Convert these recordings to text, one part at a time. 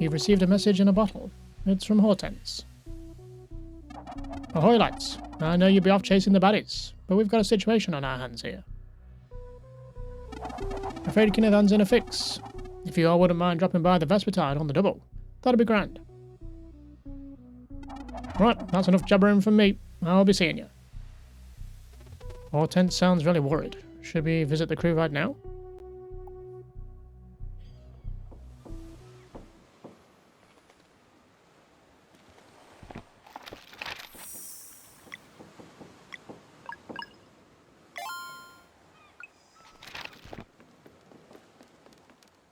You've received a message in a bottle. It's from Hortense. Ahoy, lads. I know you'll be off chasing the baddies, but we've got a situation on our hands here. Afraid Kinethan's in a fix. If you all wouldn't mind dropping by the Vespertide on the double, that'd be grand. Right, that's enough jabbering from me. I'll be seeing you. Hortense sounds really worried. Should we visit the crew right now?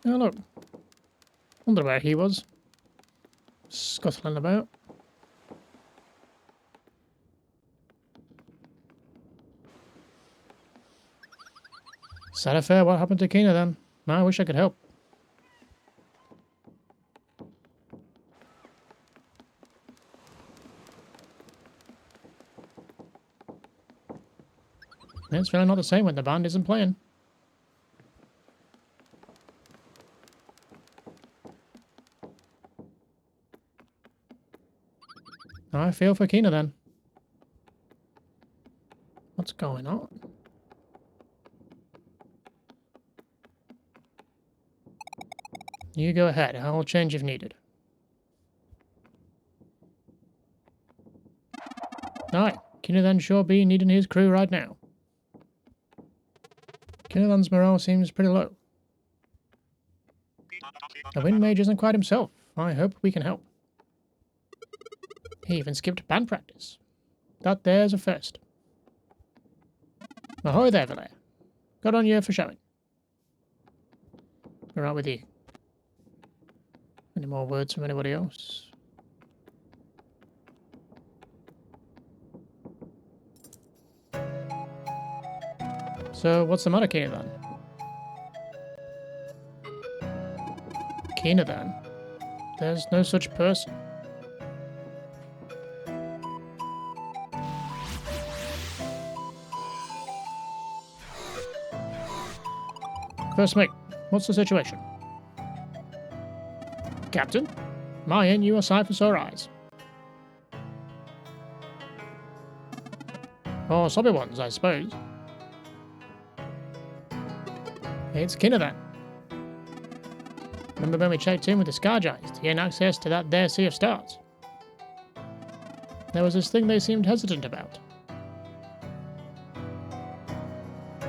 Oh look. Wonder where he was. Scuttling about. Sad affair, what happened to Kina then? I wish I could help. It's really not the same when the band isn't playing. I feel for Kina then. What's going on? You go ahead. I'll change if needed. Aye, Kinethan sure be needing his crew right now. Kinethan's morale seems pretty low. The Wind Mage isn't quite himself. I hope we can help. He even skipped band practice. That there's a first. Ahoy there, Valer. Got on you for showing. We're out with you. Any more words from anybody else? So, what's the matter, Kinethan? Kinethan? There's no such person. First mate, what's the situation? Captain, my end you are sight for sore eyes. Or sobby ones, I suppose. It's Kinethan. Remember when we checked in with the Scargies to gain access to that there Sea of Stars? There was this thing they seemed hesitant about.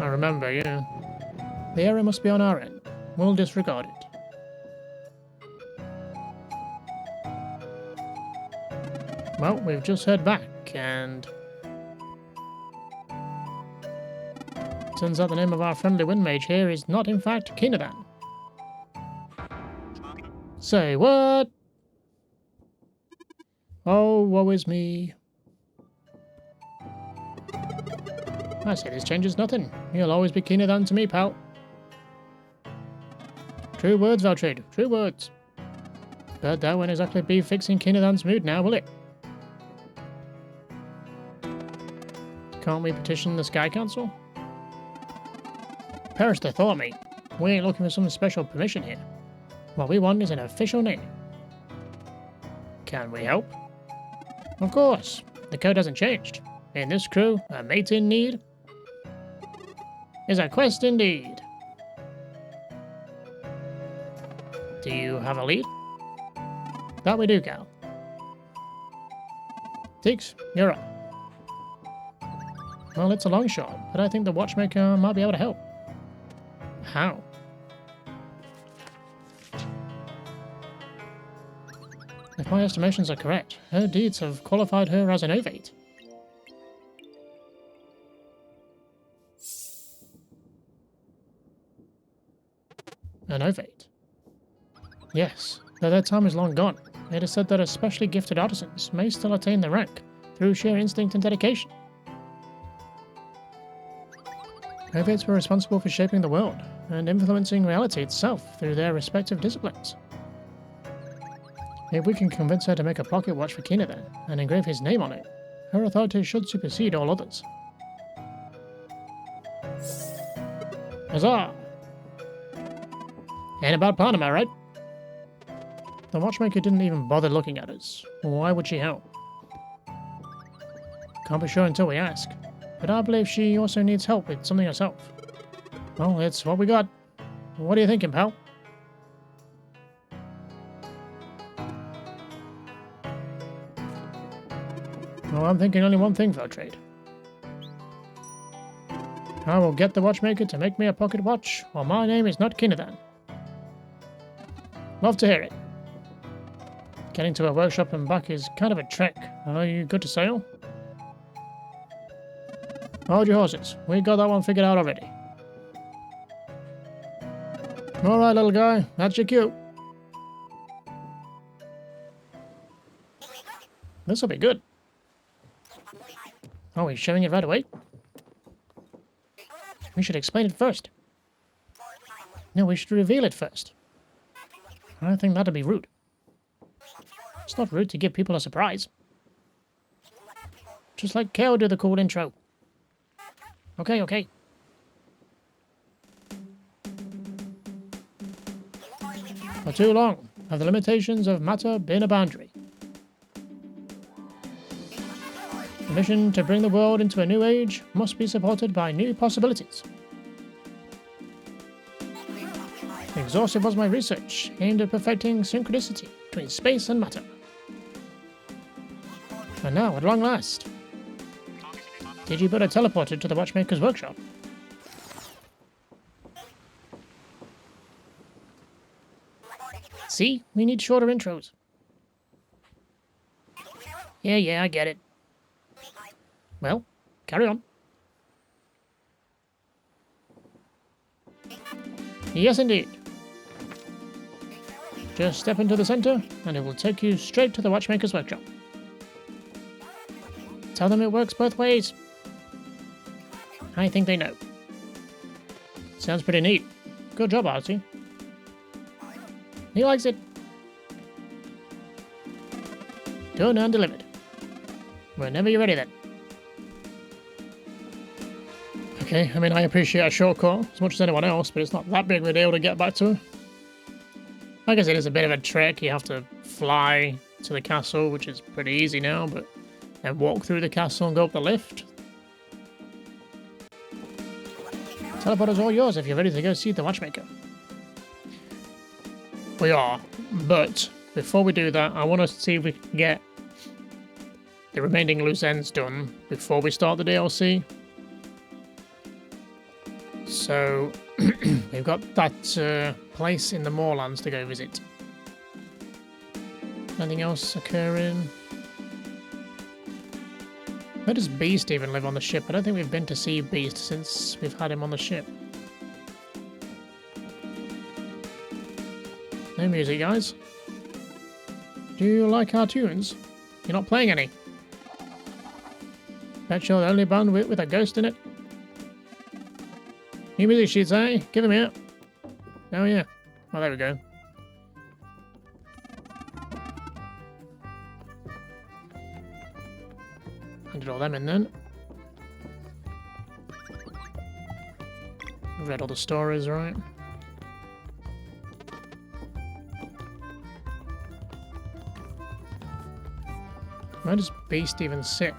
I remember, yeah. The error must be on our end. We'll disregard it. Well, we've just heard back, and turns out the name of our friendly Wind Mage here is not in fact Kinethan. Say what? Oh, woe is me. I say this changes nothing. You'll always be Kinethan to me, pal. True words, Valtrade. True words. But that won't exactly be fixing Kinethan's mood now, will it? Can't we petition the Sky Council? Perish the thought, mate. We ain't looking for some special permission here. What we want is an official name. Can we help? Of course. The code hasn't changed. In this crew, a mate in need is a quest indeed. Do you have a lead? That we do, Cal. Tix, you're up. Well, it's a long shot, but I think the Watchmaker might be able to help. How? If my estimations are correct, her deeds have qualified her as an ovate. An ovate? Yes, though their time is long gone. It is said that especially gifted artisans may still attain the rank through sheer instinct and dedication. Ovates were responsible for shaping the world and influencing reality itself through their respective disciplines. If we can convince her to make a pocket watch for Kinethan and engrave his name on it, her authority should supersede all others. Huzzah! Ain't a bad plan, am I right? The Watchmaker didn't even bother looking at us. Why would she help? Can't be sure until we ask. But I believe she also needs help with something herself. Well, it's what we got. What are you thinking, pal? Well, I'm thinking only one thing for a trade. I will get the Watchmaker to make me a pocket watch, while my name is not Kinathan. Love to hear it. Getting to a workshop and back is kind of a trek. Are you good to sail? Hold your horses. We got that one figured out already. Alright, little guy. That's your cue. This'll be good. Oh, he's showing it right away? We should explain it first. No, we should reveal it first. I think that'd be rude. It's not rude to give people a surprise. Just like Kale do the cool intro. Okay, okay. For too long have the limitations of matter been a boundary. The mission to bring the world into a new age must be supported by new possibilities. Exhaustive was my research, aimed at perfecting synchronicity between space and matter. And now, at long last, did you build a teleporter to the Watchmaker's workshop? See, we need shorter intros. Yeah, I get it. Well, carry on. Yes, indeed. Just step into the center, and it will take you straight to the Watchmaker's workshop. Tell them it works both ways. I think they know. Sounds pretty neat. Good job, Artie. He likes it. Done and delivered. Whenever you're ready, then. Okay, I mean, I appreciate a short call as much as anyone else, but it's not that big of a deal to get back to her. I guess it is a bit of a trek. You have to fly to the castle, which is pretty easy now, but then walk through the castle and go up the lift. Teleporter's all yours if you're ready to go see the Watchmaker. We are, but before we do that, I want to see if we can get the remaining loose ends done before we start the DLC. So, we've got that place in the moorlands to go visit. Anything else occurring? Where does Beast even live on the ship? I don't think we've been to see Beast since we've had him on the ship. No music, guys. Do you like our tunes? You're not playing any. Bet you're the only band with a ghost in it. New music sheets, eh? Give them here. Oh yeah. Well, there we go. Handed all them in then. Read all the stories, right? Where does Beast even sit?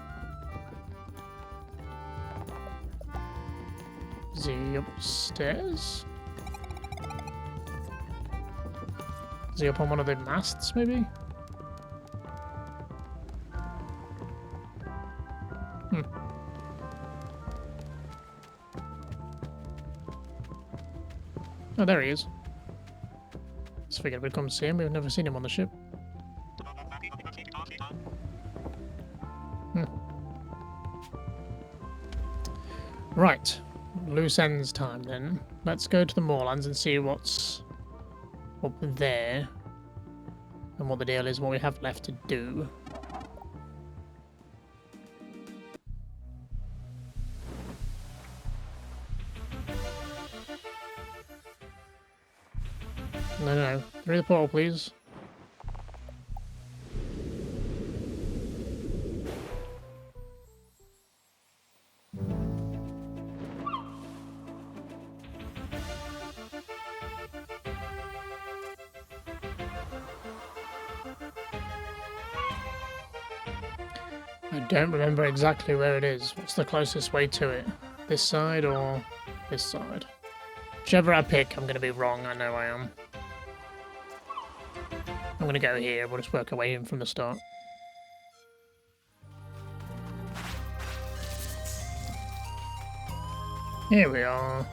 Is he upstairs? Is he up on one of the masts, maybe? Oh, there he is. Just figured we'd come see him. We've never seen him on the ship. Right. Loose ends time, then. Let's go to the moorlands and see what's up there. And what the deal is, what we have left to do. No. Through the portal, please. I don't remember exactly where it is. What's the closest way to it? This side or this side? Whichever I pick, I'm going to be wrong. I know I am. I'm going to go here. We'll just work our way in from the start. Here we are.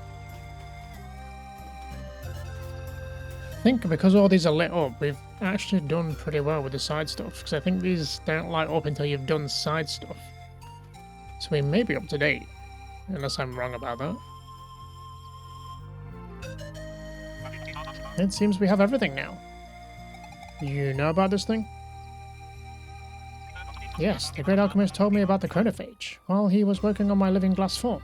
I think because all these are lit up, we've actually done pretty well with the side stuff, because I think these don't light up until you've done side stuff. So we may be up to date, unless I'm wrong about that. It seems we have everything now. You know about this thing? Yes, the great alchemist told me about the chronophage while he was working on my living glass form.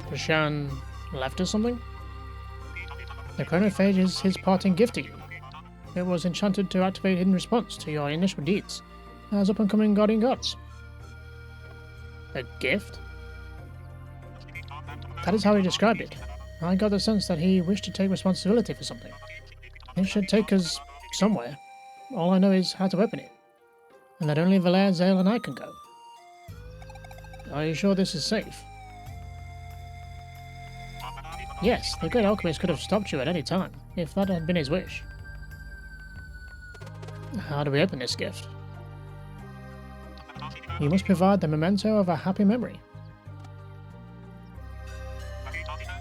Rashan left us something? The chronophage is his parting gift to you. It was enchanted to activate in response to your initial deeds as up-and-coming guardian gods. A gift? That is how he described it. I got the sense that he wished to take responsibility for something. It should take us somewhere. All I know is how to open it, and that only Valer, Zale, and I can go. Are you sure this is safe? Yes, the great alchemist could have stopped you at any time, if that had been his wish. How do we open this gift? You must provide the memento of a happy memory.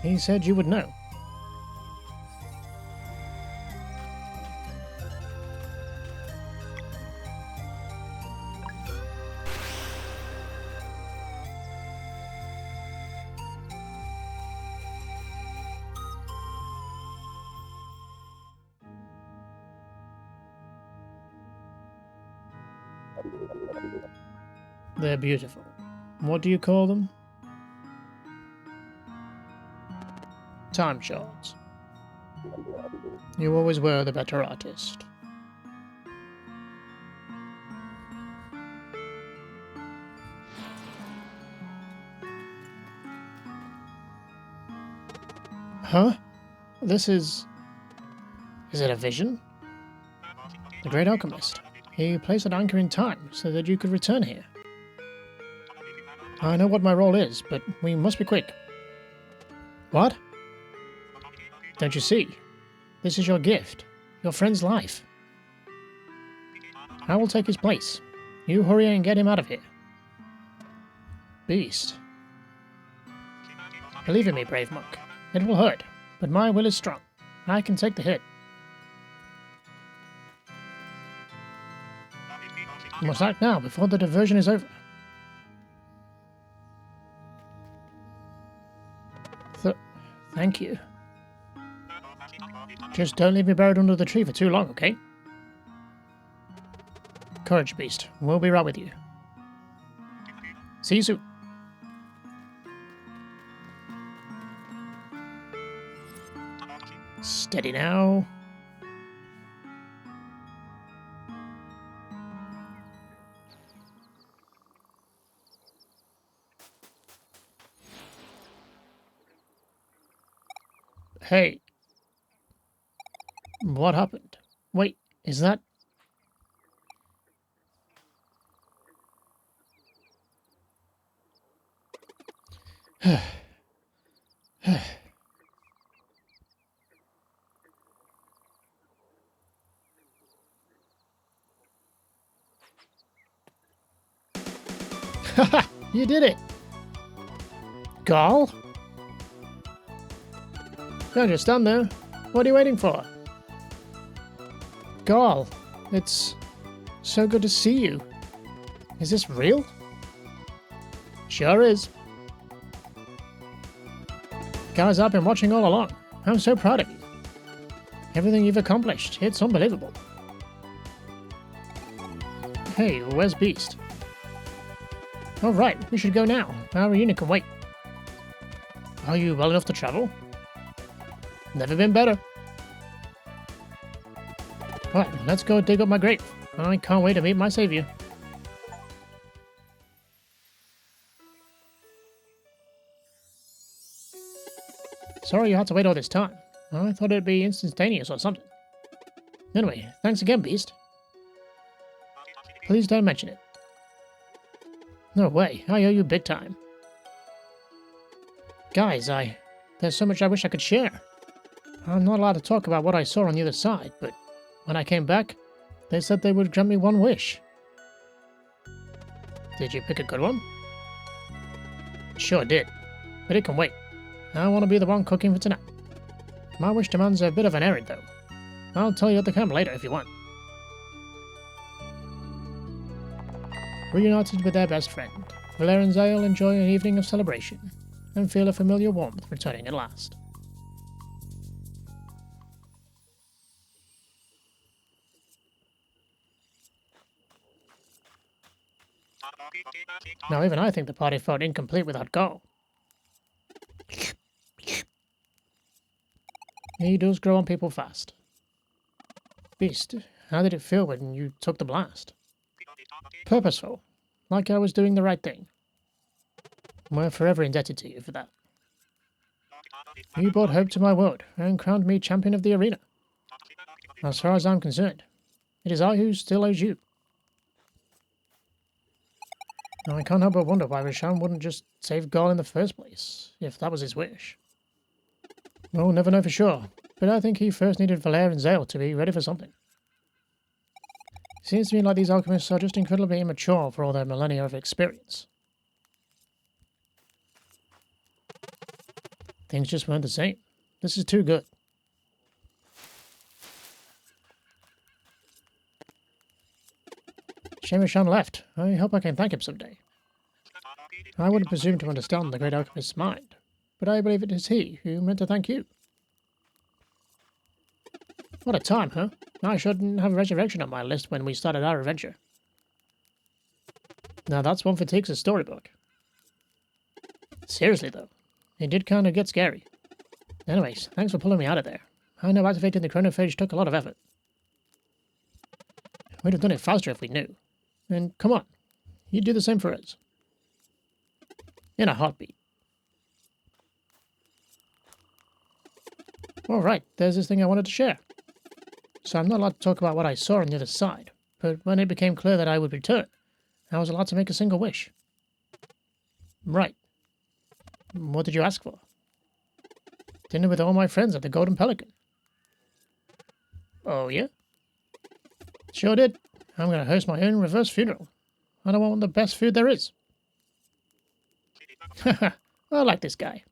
He said you would know. They're beautiful. What do you call them? Time shards. You always were the better artist. Huh? This is... Is it a vision? The great alchemist. He placed an anchor in time so that you could return here. I know what my role is, but we must be quick. What? Don't you see? This is your gift. Your friend's life. I will take his place. You hurry and get him out of here. Beast. Believe in me, brave monk. It will hurt, but my will is strong. I can take the hit. You must act now before the diversion is over. Thank you. Just don't leave me buried under the tree for too long, okay? Courage, Beast. We'll be right with you. See you soon. Steady now. Hey. What happened? Wait, is that... Haha! You did it! Gall? Don't just stand there. What are you waiting for? Gall, it's so good to see you. Is this real? Sure is. Guys, I've been watching all along. I'm so proud of you. Everything you've accomplished, it's unbelievable. Hey, where's Beast? All right, we should go now. Our reunion can wait. Are you well enough to travel? Never been better. Right, let's go dig up my grave. I can't wait to meet my savior. Sorry you had to wait all this time. I thought it'd be instantaneous or something. Anyway, thanks again, Beast. Please don't mention it. No way, I owe you big time. Guys, there's so much I wish I could share. I'm not allowed to talk about what I saw on the other side, but when I came back, they said they would grant me one wish. Did you pick a good one? Sure did, but it can wait. I want to be the one cooking for tonight. My wish demands a bit of an errand, though. I'll tell you at the camp later if you want. Reunited with their best friend, Valere and Zale enjoy an evening of celebration and feel a familiar warmth returning at last. Now even I think the party felt incomplete without Go. He does grow on people fast. Beast, how did it feel when you took the blast? Purposeful, like I was doing the right thing. We're forever indebted to you for that. You brought hope to my world and crowned me champion of the arena. As far as I'm concerned, it is I who still owes you. Now I can't help but wonder why Risham wouldn't just save Gol in the first place, if that was his wish. We'll never know for sure, but I think he first needed Valere and Zale to be ready for something. Seems to me like these alchemists are just incredibly immature for all their millennia of experience. Things just weren't the same. This is too good. Shame Risham left. I hope I can thank him someday. I wouldn't presume to understand the great alchemist's mind, but I believe it is he who meant to thank you. What a time, huh? I shouldn't have resurrection on my list when we started our adventure. Now that's one for Tix's storybook. Seriously though, it did kind of get scary. Anyways, thanks for pulling me out of there. I know activating the chronophage took a lot of effort. We'd have done it faster if we knew. And come on, you'd do the same for us. In a heartbeat. Alright, there's this thing I wanted to share. So I'm not allowed to talk about what I saw on the other side, but when it became clear that I would return, I was allowed to make a single wish. Right. What did you ask for? Dinner with all my friends at the Golden Pelican. Oh, yeah? Sure did. I'm going to host my own reverse funeral. And I want the best food there is. Haha, I like this guy.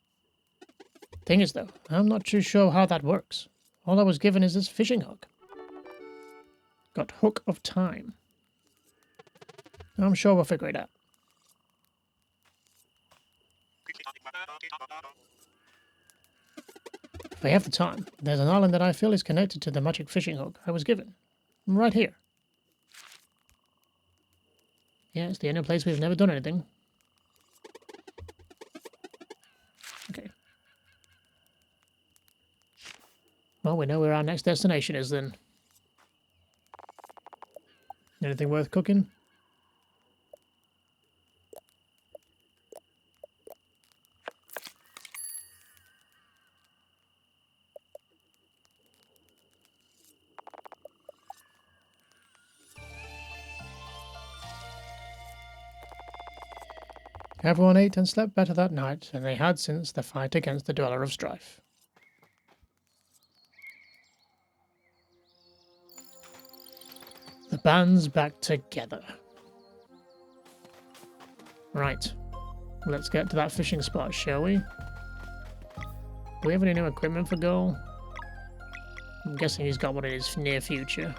Thing is, though, I'm not too sure how that works. All I was given is this fishing hook. Got Hook of Time. I'm sure we'll figure it out. If I have the time, there's an island that I feel is connected to the magic fishing hook I was given. Right here. Yeah, it's the only place we've never done anything. Okay. Well, we know where our next destination is then. Anything worth cooking? Everyone ate and slept better that night than they had since the fight against the Dweller of Strife. The band's back together. Right. Let's get to that fishing spot, shall we? Do we have any new equipment for Goal? I'm guessing he's got one in his near future.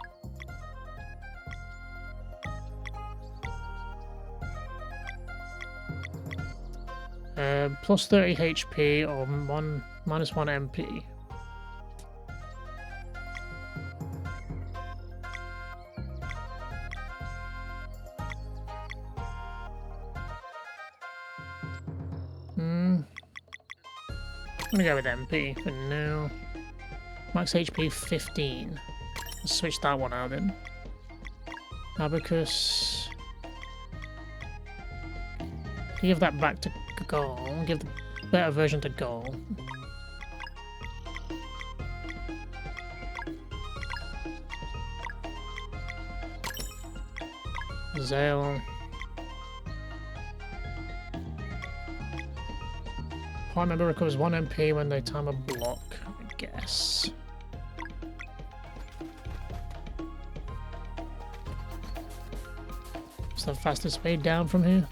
Plus 30 HP or minus 1 MP. I'm gonna go with MP for now. Max HP 15. Let's switch that one out then. Abacus. Give that back to Goal. Give the better version to Goal. Gazelle. Party member recovers 1 MP when they time a block, I guess. What's the fastest way down from here?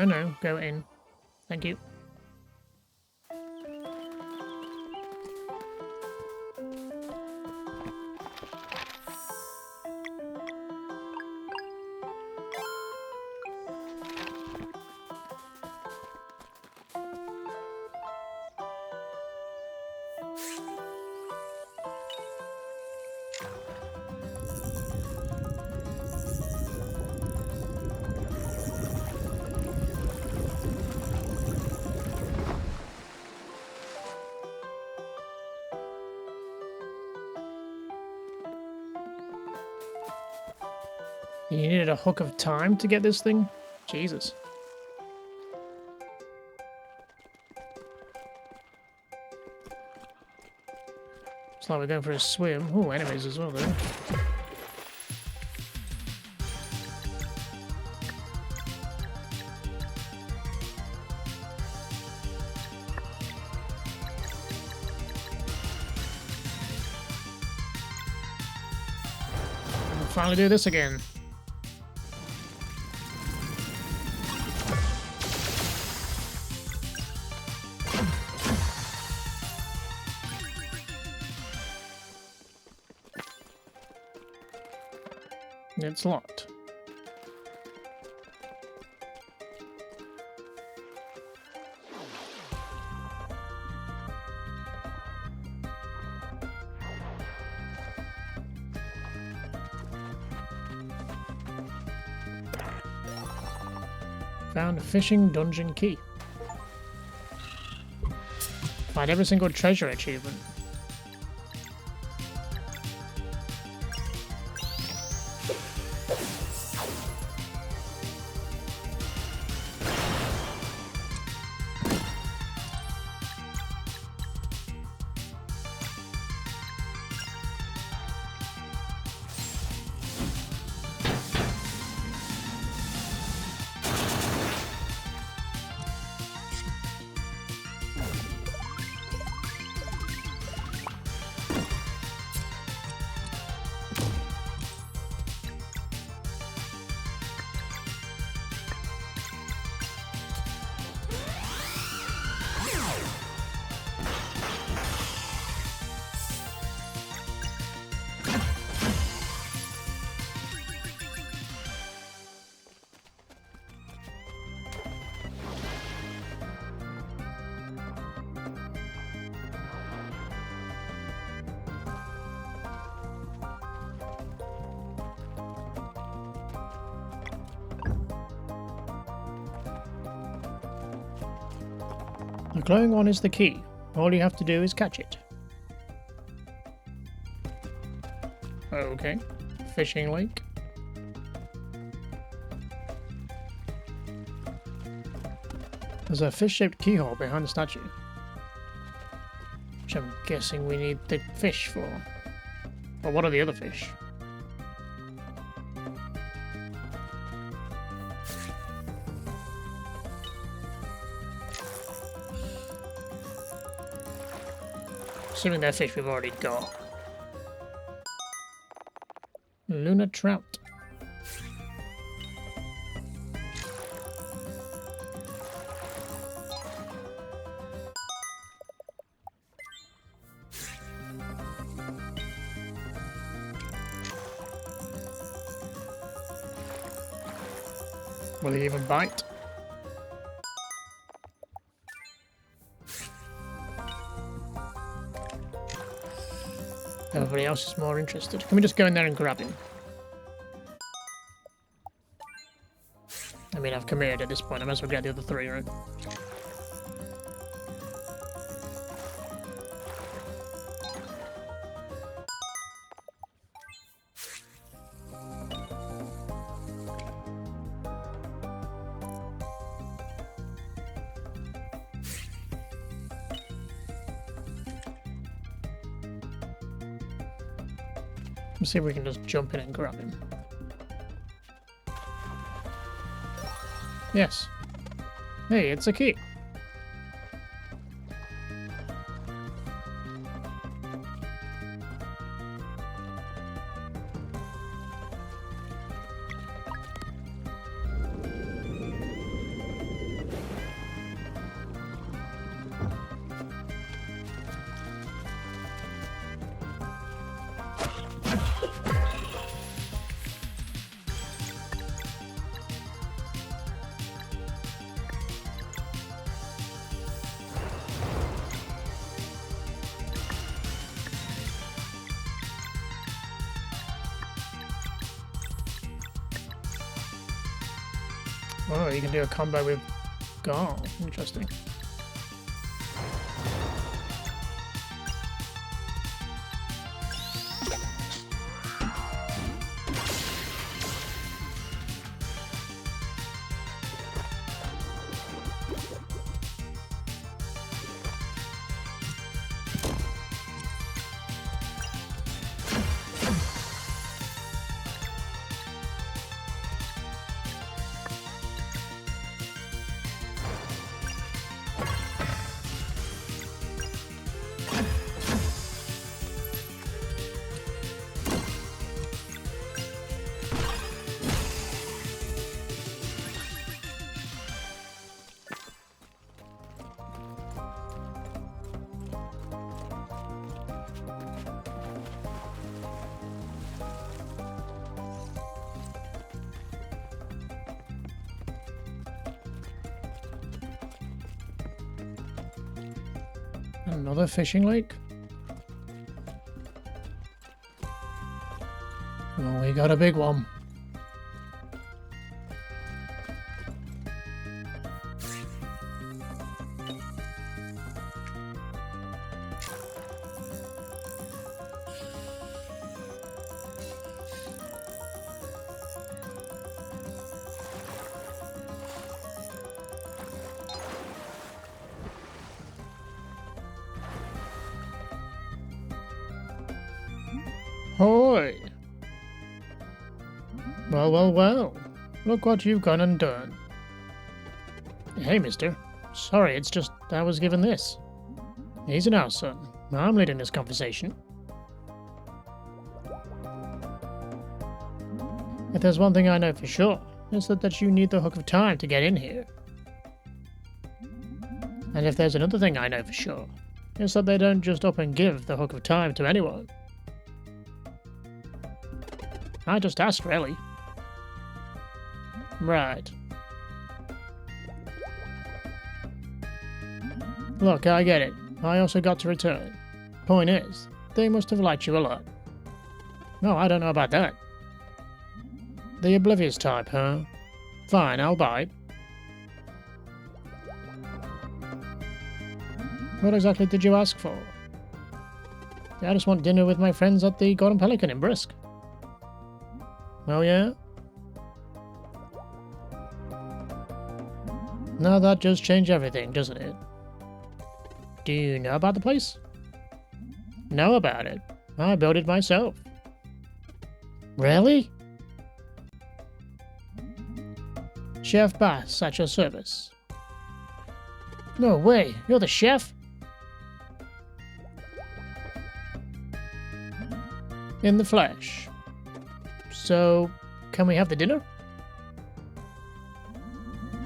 No, go in. Thank you. You needed a hook of time to get this thing? Jesus. It's like we're going for a swim. Oh, enemies as well, though. We'll finally do this again. It's locked. Found a fishing dungeon key. Find every single treasure achievement. The glowing one is the key. All you have to do is catch it. Okay. Fishing lake. There's a fish-shaped keyhole behind the statue, which I'm guessing we need the fish for. But what are the other fish? Assuming they're fish we've already got. Luna trout. Will he even bite? Everybody else is more interested. Can we just go in there and grab him? I mean, I've committed at this point. I might as well get the other three, right? Let's see if we can just jump in and grab him. Yes. Hey, it's a key. Oh, you can do a combo with Gar. Interesting. Another fishing lake? Oh, we got a big one. Hoy! Well, well, well. Look what you've gone and done. Hey, mister. Sorry, it's just I was given this. He's an our son. I'm leading this conversation. If there's one thing I know for sure, it's that you need the hook of time to get in here. And if there's another thing I know for sure, it's that they don't just up and give the hook of time to anyone. I just asked, really. Right. Look, I get it. I also got to return. Point is, they must have liked you a lot. No, I don't know about that. The oblivious type, huh? Fine, I'll buy it. What exactly did you ask for? I just want dinner with my friends at the Golden Pelican in Brisk. Oh yeah? Now that just changed everything, doesn't it? Do you know about the place? Know about it. I built it myself. Really? Chef Bass at your service. No way, you're the chef? In the flesh. So, can we have the dinner?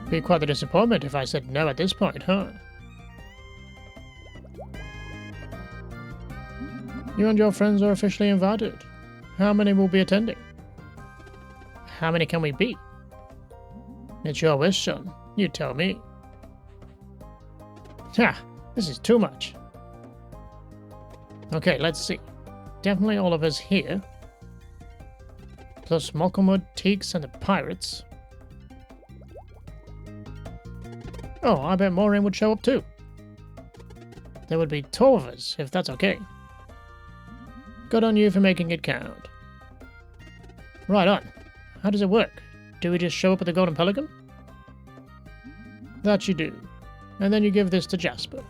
Be quite the disappointment if I said no at this point, huh? You and your friends are officially invited. How many will be attending? How many can we be? It's your wish, son. You tell me. Ha! This is too much. Okay, let's see. definitely all of us here. Plus Malcolmwood, Teaks, and the pirates. Oh, I bet Maureen would show up too. There would be 2 of us, if that's okay. Good on you for making it count. Right on. How does it work? Do we just show up at the Golden Pelican? That you do. And then you give this to Jasper.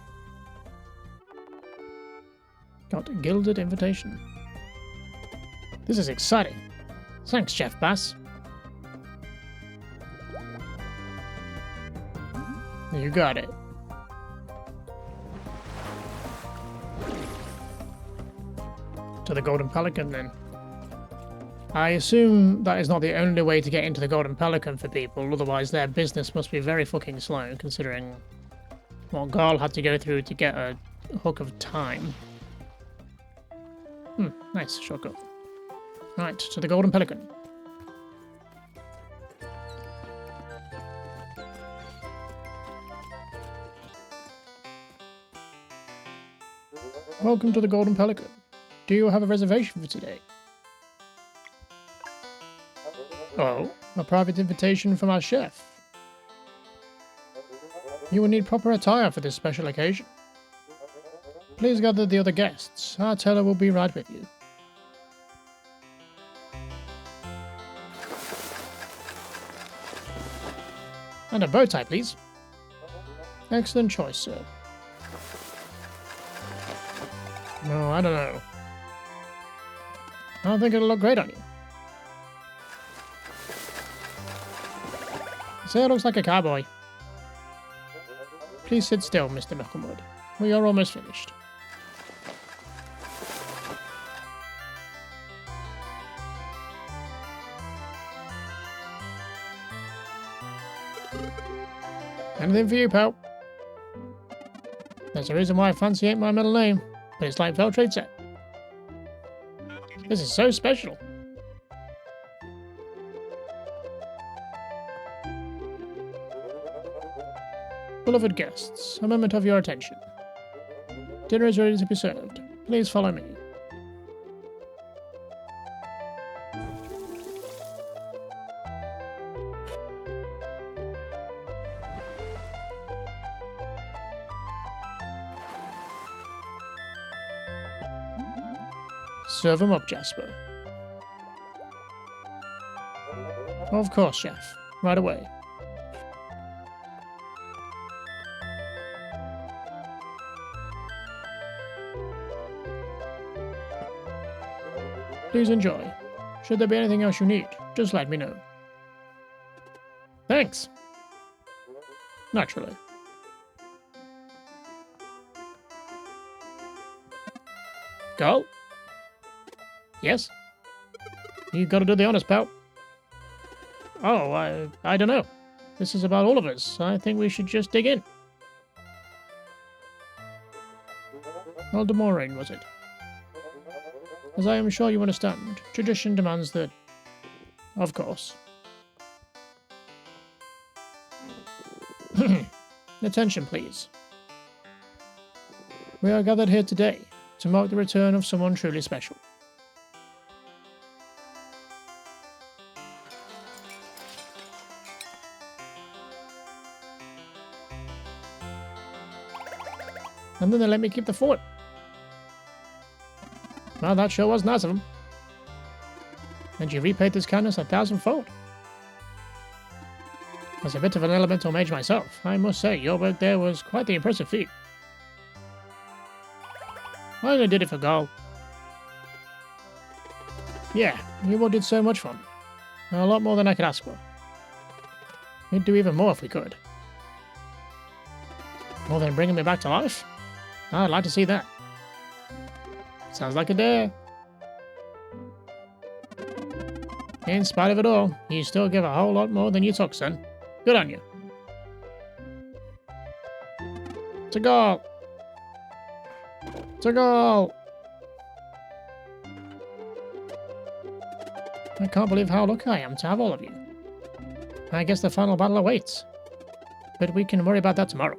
Got a gilded invitation. This is exciting. Thanks, Chef Bass. You got it. To the Golden Pelican, then. I assume that is not the only way to get into the Golden Pelican for people, otherwise their business must be very fucking slow, considering what Garl had to go through to get a hook of time. Nice shortcut. Right, to the Golden Pelican. Welcome to the Golden Pelican. Do you have a reservation for today? Oh, a private invitation from our chef. You will need proper attire for this special occasion. Please gather the other guests. Our teller will be right with you. And a bow tie, please. Excellent choice, sir. No, I don't know. I don't think it'll look great on you. Say it looks like a cowboy. Please sit still, Mr. Malcolmwood. We are almost finished. Anything for you, pal? There's a reason why Fancy ain't my middle name, but it's like Feltrade said. This is so special. Beloved guests, a moment of your attention. Dinner is ready to be served. Please follow me. Serve 'em up, Jasper. Of course, Chef. Right away. Please enjoy. Should there be anything else you need, just let me know. Thanks. Naturally. Carl? Yes? You gotta do the honors, pal. Oh, I don't know. This is about all of us. I think we should just dig in. Elder Moraine, was it? As I am sure you understand, tradition demands that... Of course. Attention, please. We are gathered here today to mark the return of someone truly special. And then they let me keep the fort. Well, that sure was nice of them. And you repaid this kindness 1,000-fold. As a bit of an elemental mage myself, I must say your work there was quite the impressive feat. I only did it for Garl. Yeah, you all did so much for me. A lot more than I could ask for. We'd do even more if we could. More than bringing me back to life? I'd like to see that. Sounds like a dare. In spite of it all, you still give a whole lot more than you took, son. Good on you. To Garl! To Garl! I can't believe how lucky I am to have all of you. I guess the final battle awaits. But we can worry about that tomorrow.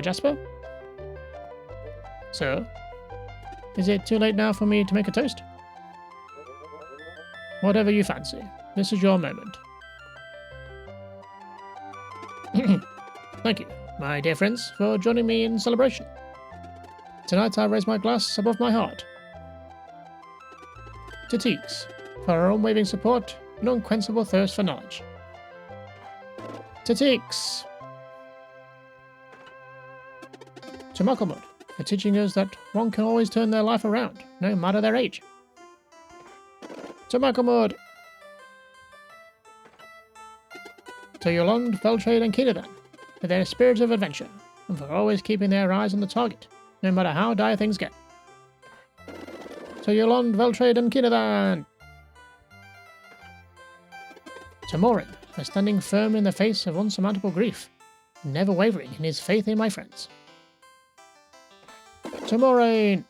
Jasper? Sir? Is it too late now for me to make a toast? Whatever you fancy. This is your moment. Thank you, my dear friends, for joining me in celebration. Tonight I raise my glass above my heart to Teeks, for her unwavering support and unquenchable thirst for knowledge. To Teeks! To Mucklemud, for teaching us that one can always turn their life around, no matter their age. To Mucklemud! To Yolande, Veltrade and Kinadan, for their spirits of adventure, and for always keeping their eyes on the target, no matter how dire things get. To Yolande, Veltrade and Kinadan! To Morin, for standing firm in the face of unsurmountable grief, and never wavering in his faith in my friends. To Moraine!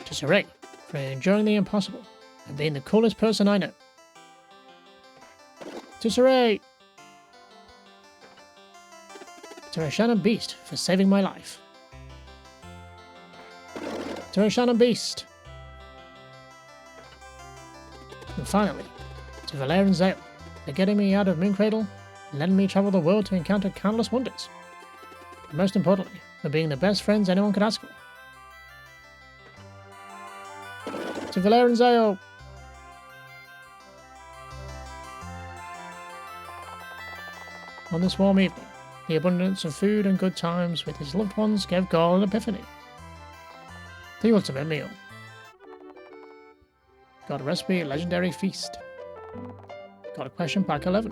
To Saray, for enjoying the impossible, and being the coolest person I know. To Saray! To Roshannon Beast, for saving my life. To Roshannon Beast! And finally, to Valere and Zale, for getting me out of Mooncradle and letting me travel the world to encounter countless wonders. And most importantly, for being the best friends anyone could ask for. To Valere and Zale! On this warm evening, the abundance of food and good times with his loved ones gave Gaul an epiphany. The ultimate meal. Got a recipe, legendary feast. Got a question, pack 11.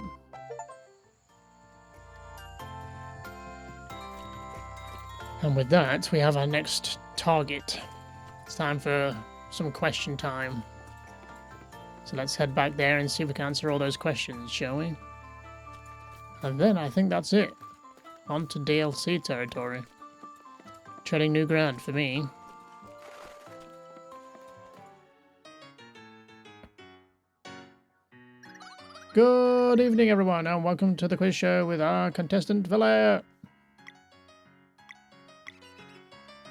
And with that, we have our next target. It's time for some question time. So let's head back there and see if we can answer all those questions, shall we? And then I think that's it. On to DLC territory. Treading new ground for me. Good evening, everyone, and welcome to the quiz show with our contestant, Valere.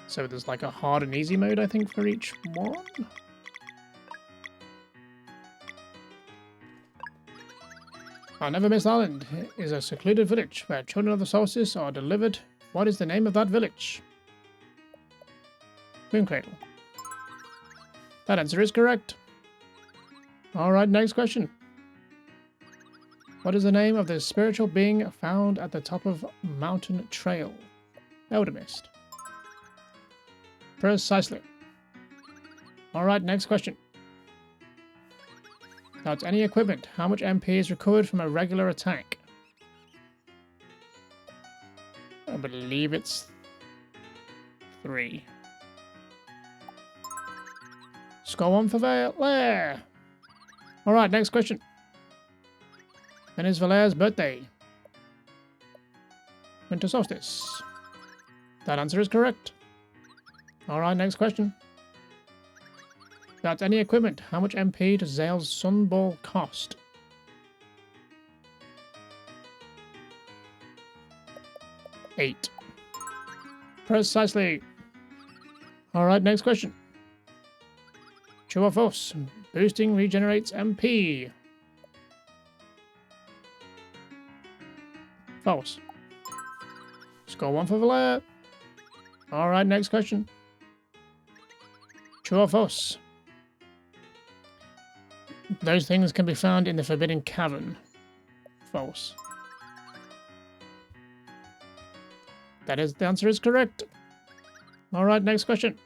So there's like a hard and easy mode, I think, for each one. Our Nevermist Island is a secluded village where children of the solstice are delivered. What is the name of that village? Mooncradle. That answer is correct. Alright, next question. What is the name of the spiritual being found at the top of Mountain Trail? Eldermist. Precisely. Alright, next question. Without any equipment, how much MP is recovered from a regular attack? I believe it's 3. Score 1 for Valere. Alright, next question. When is Valere's birthday? Winter solstice. That answer is correct. Alright, next question. Without any equipment, how much MP does Zale's Sunball cost? 8. Precisely. Alright, next question. True or false? Boosting regenerates MP. False. Score 1 for Valere. Alright, next question. True or false? Those things can be found in the Forbidden Cavern. False. The answer is correct. Alright, next question.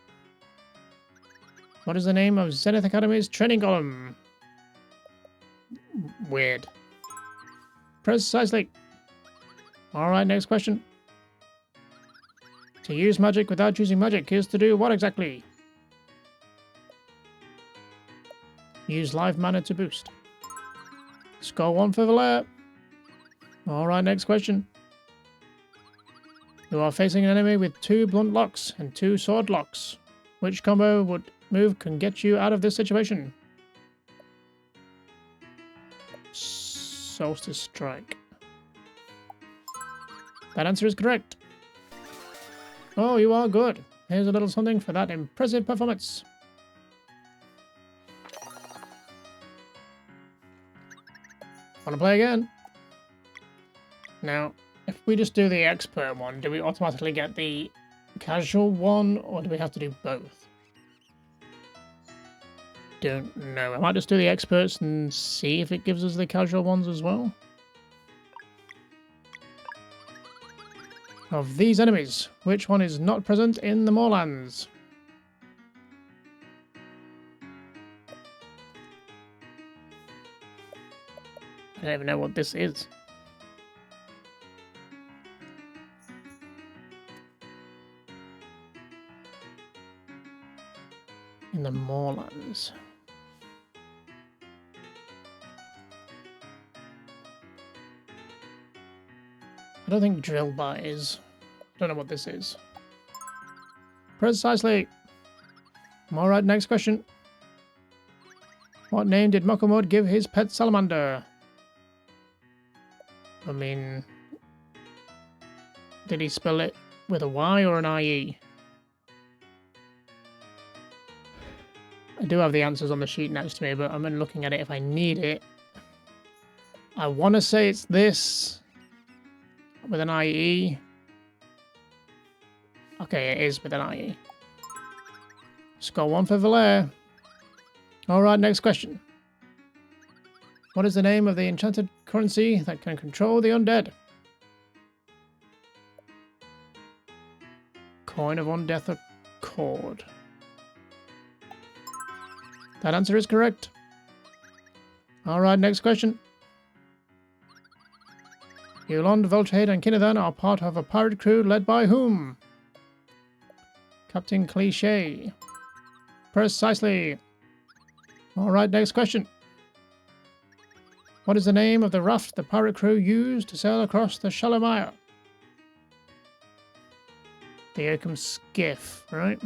What is the name of Zenith Academy's training golem? Weird. Precisely. Alright, next question. To use magic without using magic is to do what exactly? Use live mana to boost. Score 1 for Valere. Alright, next question. You are facing an enemy with 2 blunt locks and 2 sword locks. Which move can get you out of this situation? Solstice Strike. That answer is correct. Oh, you are good. Here's a little something for that impressive performance. Want to play again? Now, if we just do the expert one, do we automatically get the casual one, or do we have to do both? Don't know. I might just do the experts and see if it gives us the casual ones as well. Of these enemies, which one is not present in the moorlands? I don't even know what this is. In the moorlands. I don't think drill bar is. I don't know what this is. Precisely. Alright, next question. What name did Mokomod give his pet salamander? I mean, did he spell it with a Y or an IE? I do have the answers on the sheet next to me, but I'm looking at it if I need it. I want to say it's this with an IE. Okay, it is with an IE. Score 1 for Valere. Alright, next question. What is the name of the enchanted currency that can control the undead? Coin of Undeath Accord. That answer is correct. Alright, next question. Yolande, Voltrade, and Kinethan are part of a pirate crew led by whom? Captain Cliché. Precisely. Alright, next question. What is the name of the raft the pirate crew used to sail across the shallow mire? The Oakham Skiff, right?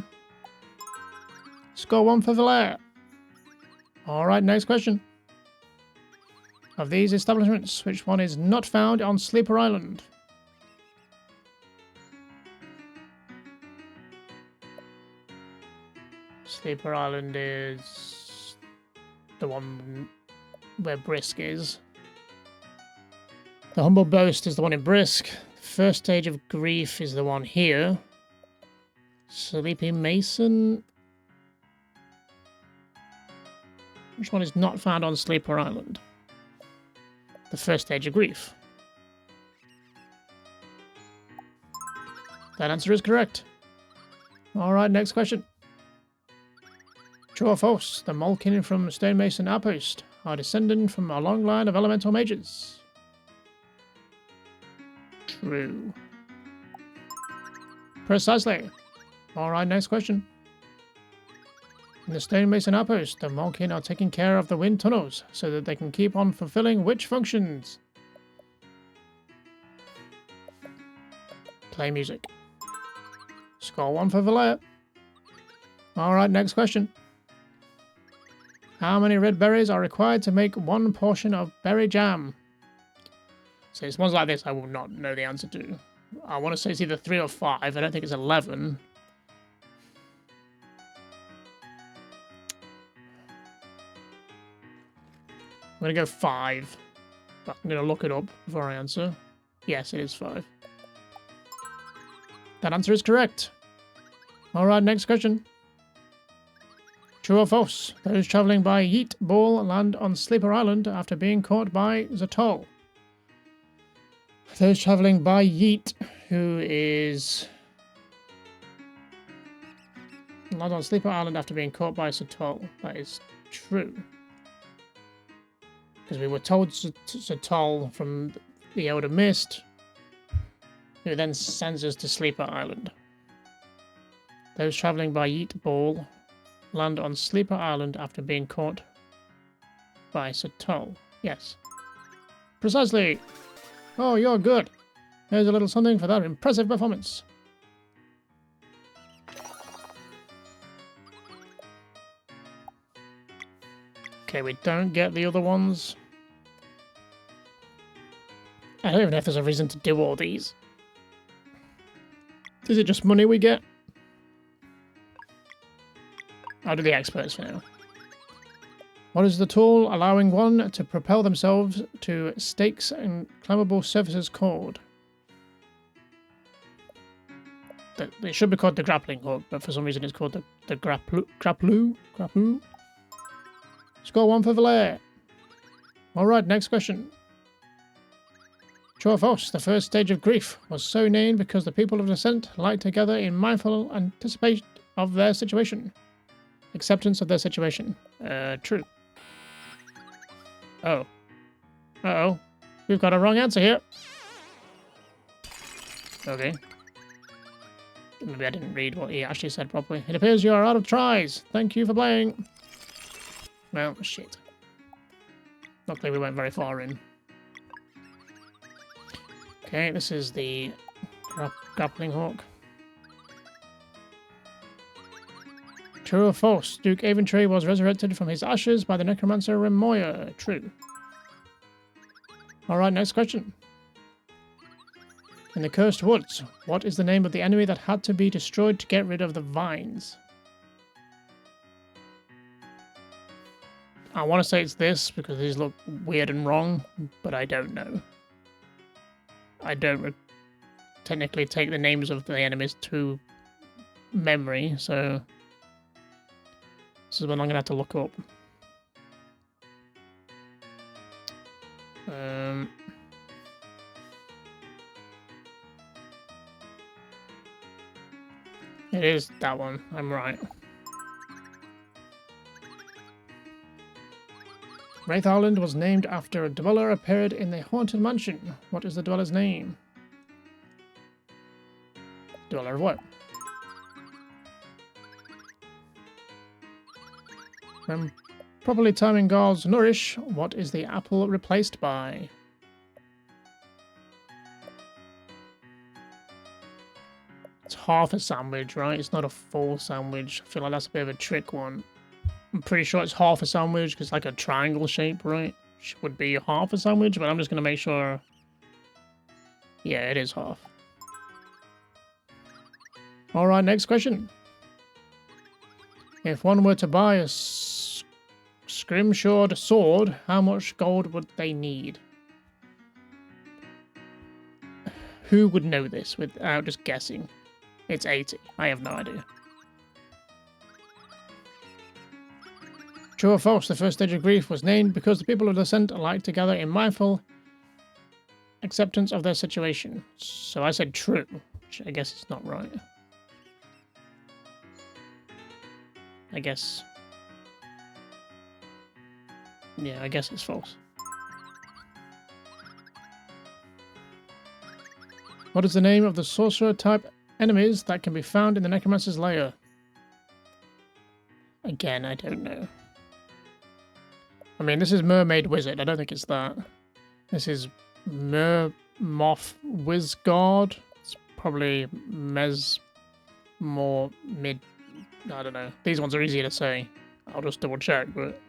Score 1 for Valere. Alright, next question. Of these establishments, which one is not found on Sleeper Island? Sleeper Island is the one where Brisk is. The Humble Boast is the one in Brisk. First Stage of Grief is the one here. Sleepy Mason. Which one is not found on Sleeper Island? The First Stage of Grief. That answer is correct. Alright, next question. True or false? The Malkin from Stonemason Outpost are descended from a long line of elemental mages. True. Precisely. Alright, next question. In the Stonemason Outpost, the Malkin are taking care of the wind tunnels so that they can keep on fulfilling which functions? Play music. Score 1 for Valere. Alright, next question. How many red berries are required to make one portion of berry jam? So it's ones like this I will not know the answer to. I want to say it's either 3 or 5. I don't think it's 11. I'm going to go 5. But I'm going to look it up before I answer. Yes, it is 5. That answer is correct. Alright, next question. True or false? Those travelling by Yeet Ball land on Sleeper Island after being caught by Zatol. Those travelling by Yeet, who is... land on Sleeper Island after being caught by Zatol. That is true. Because we were told Zatol from the Elder Mist, who then sends us to Sleeper Island. Those travelling by Yeet Ball land on Sleeper Island after being caught by Zatol. Yes. Precisely. Oh, you're good. Here's a little something for that impressive performance. Okay, we don't get the other ones. I don't even know if there's a reason to do all these. Is it just money we get? I'll do the experts for now. What is the tool allowing one to propel themselves to stakes and climbable surfaces called? It should be called the grappling hook, but for some reason it's called the grapploo. Score 1 for Valer. Alright, next question. True or false? The first stage of grief was so named because the people of Descent lied together in mindful anticipation of their situation. Acceptance of their situation. True. Oh. Uh-oh. We've got a wrong answer here. Okay. Maybe I didn't read what he actually said properly. It appears you are out of tries. Thank you for playing. Well, shit. Luckily we went very far in. Okay, this is the grappling hook. True or false? Duke Aventry was resurrected from his ashes by the necromancer Remoya. True. Alright, next question. In the Cursed Woods, what is the name of the enemy that had to be destroyed to get rid of the vines? I want to say it's this because these look weird and wrong, but I don't know. I don't technically take the names of the enemies to memory, so this is one I'm going to have to look up. It is that one. I'm right. Wraith Island was named after a dweller appeared in the Haunted Mansion. What is the dweller's name? Dweller of what? When properly timing Gar's Nourish, what is the apple replaced by? It's half a sandwich, right? It's not a full sandwich. I feel like that's a bit of a trick one. I'm pretty sure it's half a sandwich because it's like a triangle shape, right? Which would be half a sandwich, but I'm just going to make sure. Yeah, it is half. Alright, next question. If one were to buy a scrimshawed sword, how much gold would they need? Who would know this without just guessing? It's 80. I have no idea. True or false? The first stage of grief was named because the people of Descent alike together in mindful acceptance of their situation. So I said true, which I guess it's not right. I guess. Yeah, I guess it's false. What is the name of the sorcerer type enemies that can be found in the Necromancer's lair? Again, I don't know. I mean, this is Mermaid Wizard. I don't think it's that. This is Moth Wizguard. It's probably more mid. I don't know. These ones are easier to say. I'll just double check, but.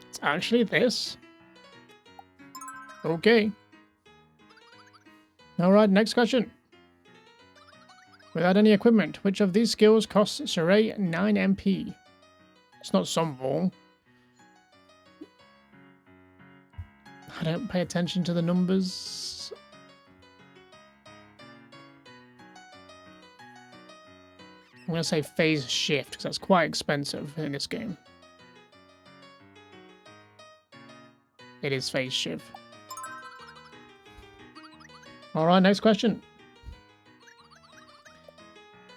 It's actually this. Okay. Alright, next question. Without any equipment, which of these skills costs Saray 9 MP? It's not Sunball. I don't pay attention to the numbers. I'm going to say Phase Shift, because that's quite expensive in this game. It is Phase Shift. Alright, next question.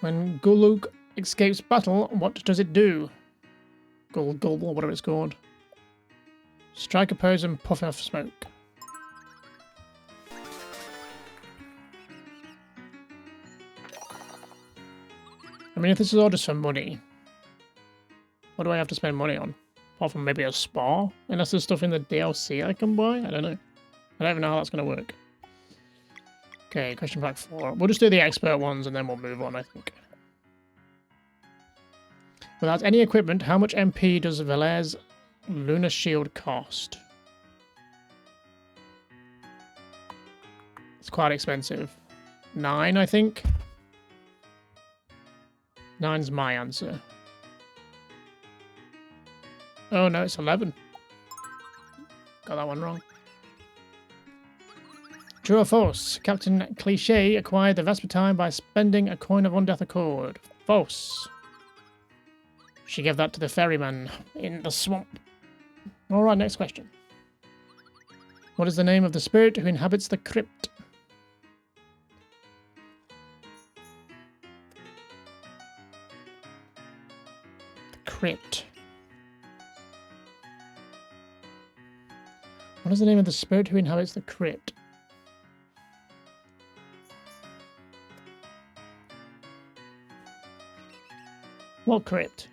When Guluk escapes battle, what does it do? Gulgul, or whatever it's called. Strike a pose and puff off smoke. I mean, if this is all just for money, what do I have to spend money on? Apart from maybe a spa? Unless there's stuff in the DLC I can buy? I don't know. I don't even know how that's going to work. Okay, question pack 4. We'll just do the expert ones and then we'll move on, I think. Without any equipment, how much MP does Valer's Lunar Shield cost? It's quite expensive. 9, I think. 9's my answer. Oh no, it's 11. Got that one wrong. True or false? Captain Cliché acquired the Vespertine by spending a coin of undeath accord. False. She gave that to the ferryman in the swamp. Alright, next question. What is the name of the spirit who inhabits the crypt? The crypt. What is the name of the spirit who inhabits the crypt? What crypt?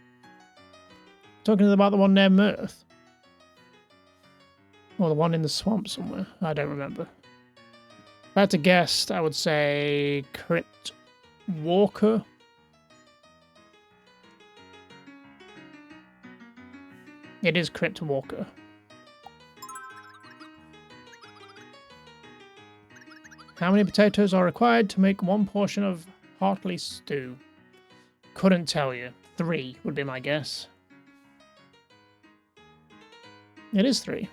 Talking about the one near Mirth? Or the one in the swamp somewhere? I don't remember. If I had to guess, I would say Crypt Walker. It is Crypt Walker. How many potatoes are required to make one portion of heartly stew? Couldn't tell you. 3 would be my guess. It is 3.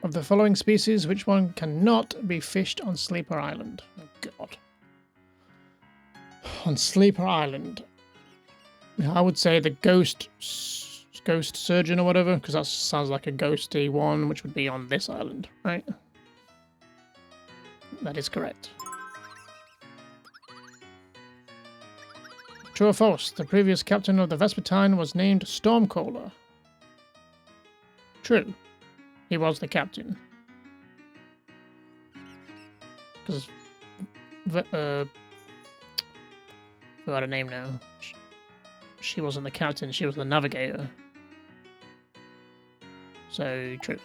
Of the following species, which one cannot be fished on Sleeper Island? Oh, God. On Sleeper Island. I would say the ghost surgeon or whatever, because that sounds like a ghosty one, which would be on this island, right? That is correct. True or false? The previous captain of the Vespertine was named Stormcaller. True. He was the captain. Because... forgot her name now. She wasn't the captain, she was the navigator. So, true.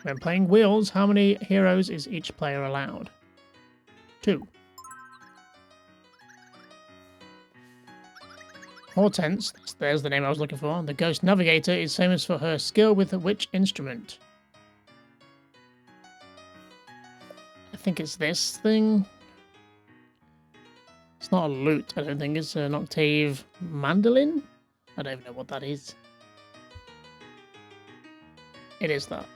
When playing wheels, how many heroes is each player allowed? 2. Hortense, there's the name I was looking for. The Ghost Navigator is famous for her skill with which instrument? I think it's this thing. It's not a lute, I don't think. It's an octave mandolin? I don't even know what that is. It is that.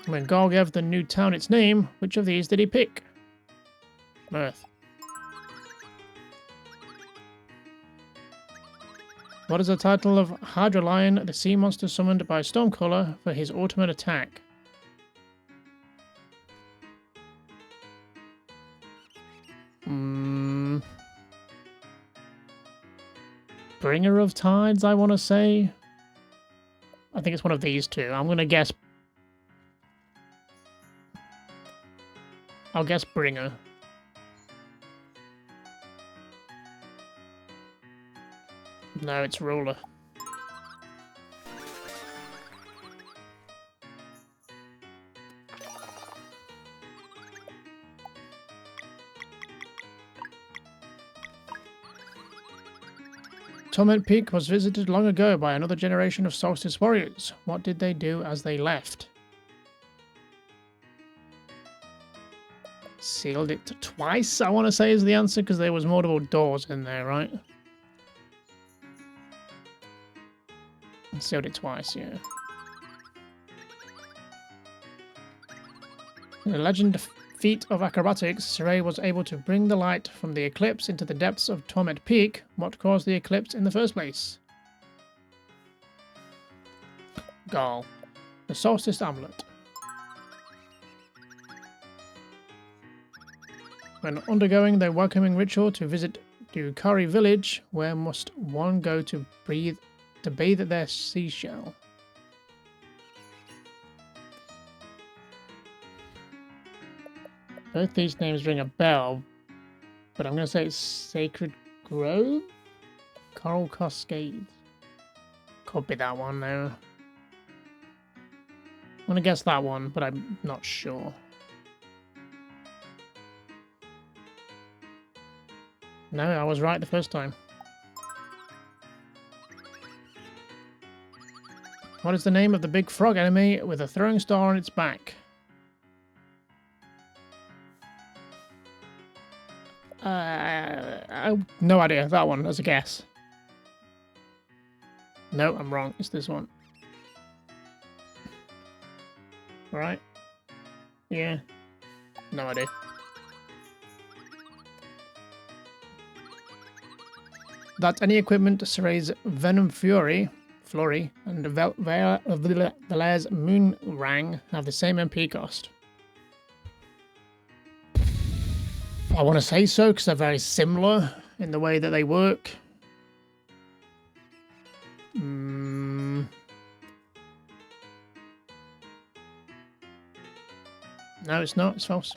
When Gaul gave the new town its name, which of these did he pick? Mirth. What is the title of Hydrolion, the sea monster summoned by Stormcaller for his ultimate attack? Bringer of Tides, I want to say. I think it's one of these two. I'm going to guess... I'll guess Bringer. No, it's Ruler. Torment Peak was visited long ago by another generation of Solstice warriors. What did they do as they left? Sealed it twice, I want to say, is the answer, because there was multiple doors in there, right? Sealed it twice, yeah. In a legend feat of acrobatics, Saray was able to bring the light from the eclipse into the depths of Torment Peak. What caused the eclipse in the first place? Gaul. The Solstice Amulet. When undergoing the welcoming ritual to visit Dukari village, where must one go to bathe their seashell? Both these names ring a bell, but I'm going to say it's Sacred Grove? Coral Cascades. Could be that one, though. I'm going to guess that one, but I'm not sure. No, I was right the first time. What is the name of the big frog enemy with a throwing star on its back? No idea. That one as a guess. No, I'm wrong. It's this one. Right? Yeah. No idea. That any equipment Saray's Venom Flurry, and Valaire's Moonrang have the same MP cost. I want to say so because they're very similar in the way that they work. No, it's not. It's false.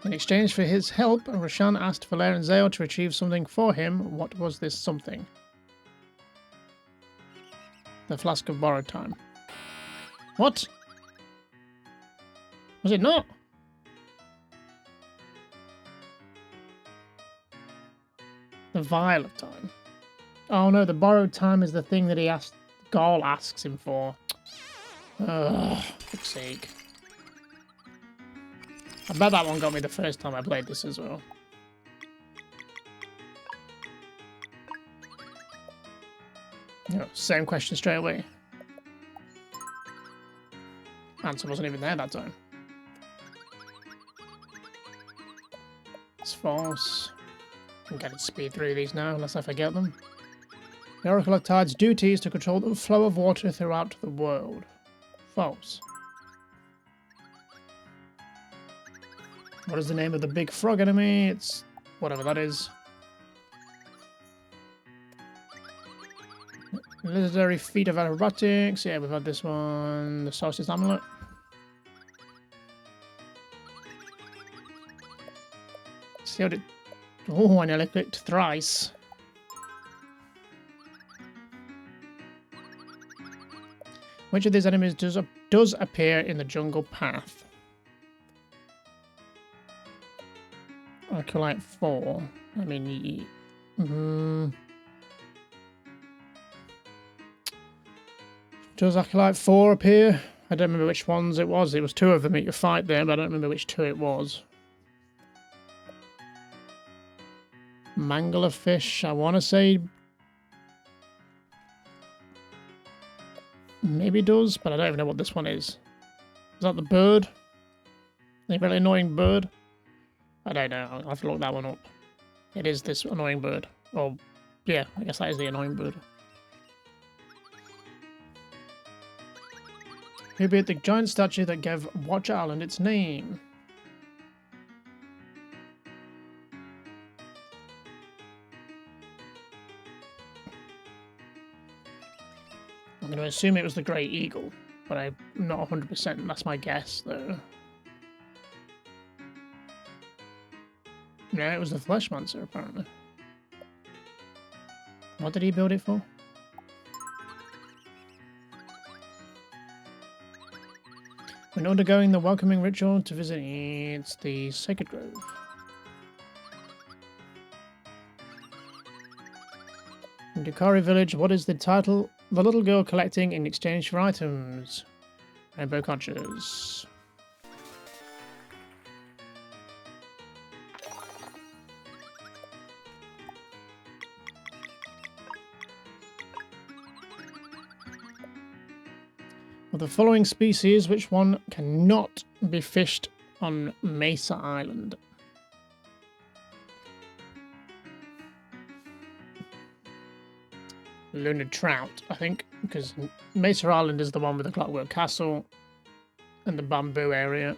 In exchange for his help, Roshan asked Valere and Zeo to achieve something for him. What was this something? The Flask of Borrowed Time. What? Was it not? The Vial of Time. Oh no, the Borrowed Time is the thing that he asked. Gaul asks him for. Ugh, for fuck's sake. I bet that one got me the first time I played this as well. No, same question straight away. Answer wasn't even there that time. It's false. I'm going to speed through these now unless I forget them. The Oracle of Tide's duty is to control the flow of water throughout the world. False. What is the name of the big frog enemy? It's whatever that is. Legendary feat of acrobatics. Yeah, we've had this one. The Solstice Amulet. See how it... Oh, I nearly clicked thrice. Which of these enemies does appear in the jungle path? Acolyte 4. I mean... Does Acolyte 4 appear? I don't remember which ones it was. It was two of them at your fight there, but I don't remember which two it was. Mangler fish, I want to say... Maybe it does, but I don't even know what this one is. Is that the bird? The really annoying bird? I don't know. I'll have to look that one up. It is this annoying bird. Oh, yeah, I guess that is the annoying bird. Who built the giant statue that gave Watch Island its name? I'm going to assume it was the Great Eagle, but I'm not 100%. That's my guess, though. No, it was the Fleshmancer, apparently. What did he build it for? When undergoing the welcoming ritual to visit, it's the Sacred Grove. In Dukari Village, what is the title? The little girl collecting in exchange for items. Rainbow conchas. Of the following species, which one cannot be fished on Mesa Island? Lunar trout, I think, because Mesa Island is the one with the Clockwork Castle and the bamboo area.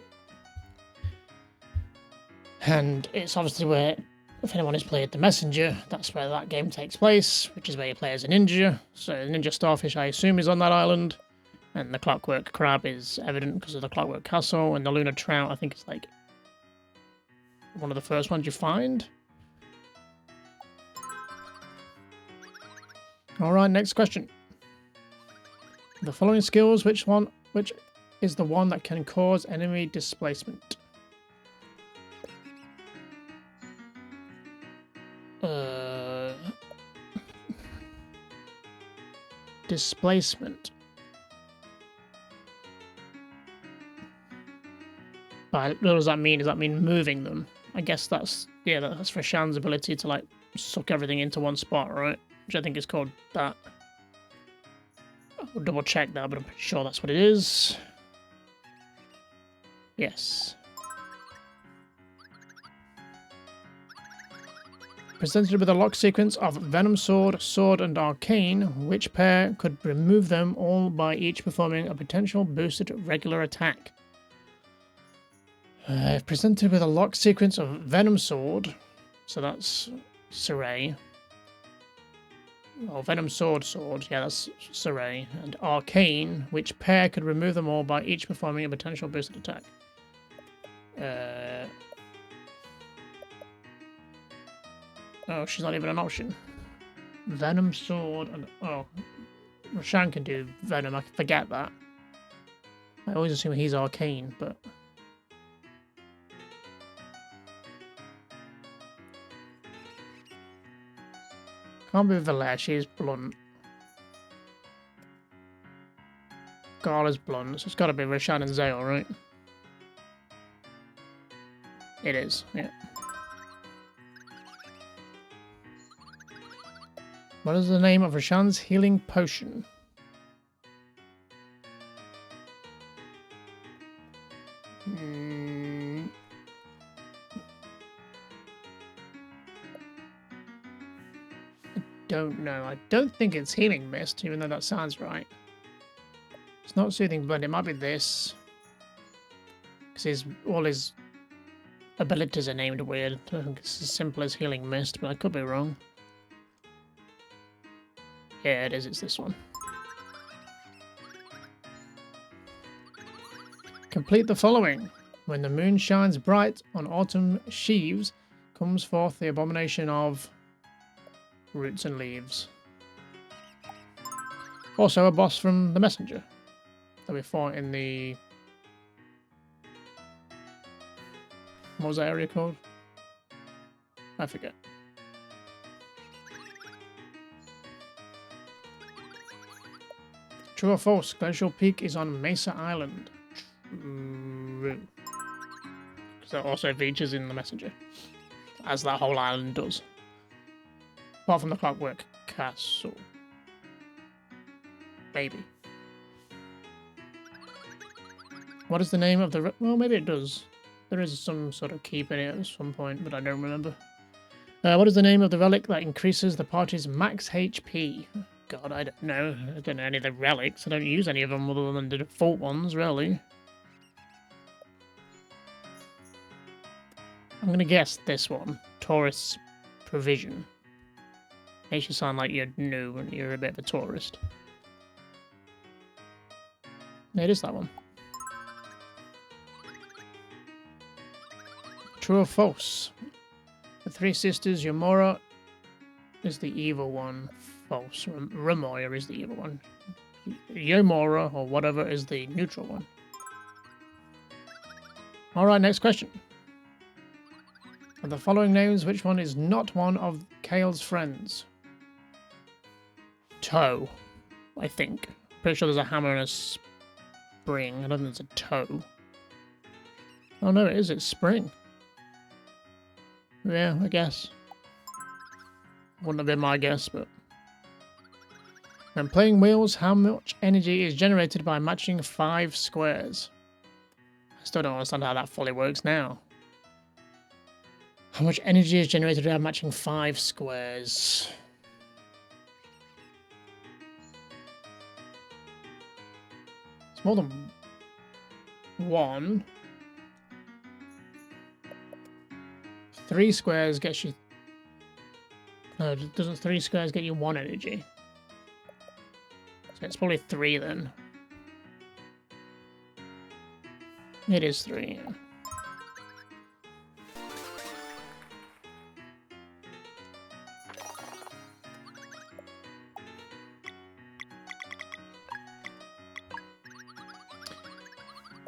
And it's obviously where, if anyone has played The Messenger, that's where that game takes place, which is where you play as a ninja. So the ninja starfish, I assume, is on that island. And the Clockwork Crab is evident because of the Clockwork Castle, and the Lunar Trout, I think it's like one of the first ones you find. Alright, next question. The following skills, which is the one that can cause enemy displacement? displacement. But what does that mean? Does that mean moving them? I guess that's, yeah, that's Rashan's ability to like suck everything into one spot, right? Which I think is called that. I'll double check that, but I'm pretty sure that's what it is. Yes. Presented with a lock sequence of Venom Sword, Sword, and Arcane, which pair could remove them all by each performing a potential boosted regular attack? Presented with a lock sequence of Venom Sword, so that's Saray. Oh, Venom Sword, yeah, that's Saray. And Arcane, which pair could remove them all by each performing a potential boosted attack? Oh, she's not even an option. Venom Sword and... Oh, Rashan can do Venom, I forget that. I always assume he's Arcane, but... Can't be Valère, she is blunt. Gala's blunt, so it's gotta be Rashan and Zale, right? It is, yeah. What is the name of Rashan's healing potion? I don't know. I don't think it's Healing Mist, even though that sounds right. It's not Soothing Blend. It might be this. Because all his abilities are named weird. I don't think it's as simple as Healing Mist, but I could be wrong. Yeah, it is. It's this one. Complete the following. When the moon shines bright on autumn sheaves, comes forth the abomination of roots and leaves. Also a boss from the Messenger that we fought in the... What was that area called? I forget. True or false? Glacial Peak is on Mesa Island. True. Because that also features in the Messenger. As that whole island does. Apart from the Clockwork Castle. Maybe. What is the name of the... Well, maybe it does. There is some sort of keep in it at some point, but I don't remember. What is the name of the relic that increases the party's max HP? God, I don't know. I don't know any of the relics. I don't use any of them other than the default ones, really. I'm going to guess this one. Tourist's Provision. Makes you sound like you're new and you're a bit of a tourist. It is that one. True or false? The three sisters, Yomora is the evil one. False. Ramoya is the evil one. Yomora, or whatever, is the neutral one. Alright, next question. Of the following names, which one is not one of Kale's friends? Toe, I think. Pretty sure there's a hammer and a spring. I don't think it's a toe. Oh no, it is. It's spring. Yeah, I guess. Wouldn't have been my guess, but... When playing wheels, how much energy is generated by matching 5 squares? I still don't understand how that fully works now. How much energy is generated by matching 5 squares? It's more than 1. 3 squares gets you... No, doesn't 3 squares get you 1 energy? So it's probably 3 then. It is 3, yeah.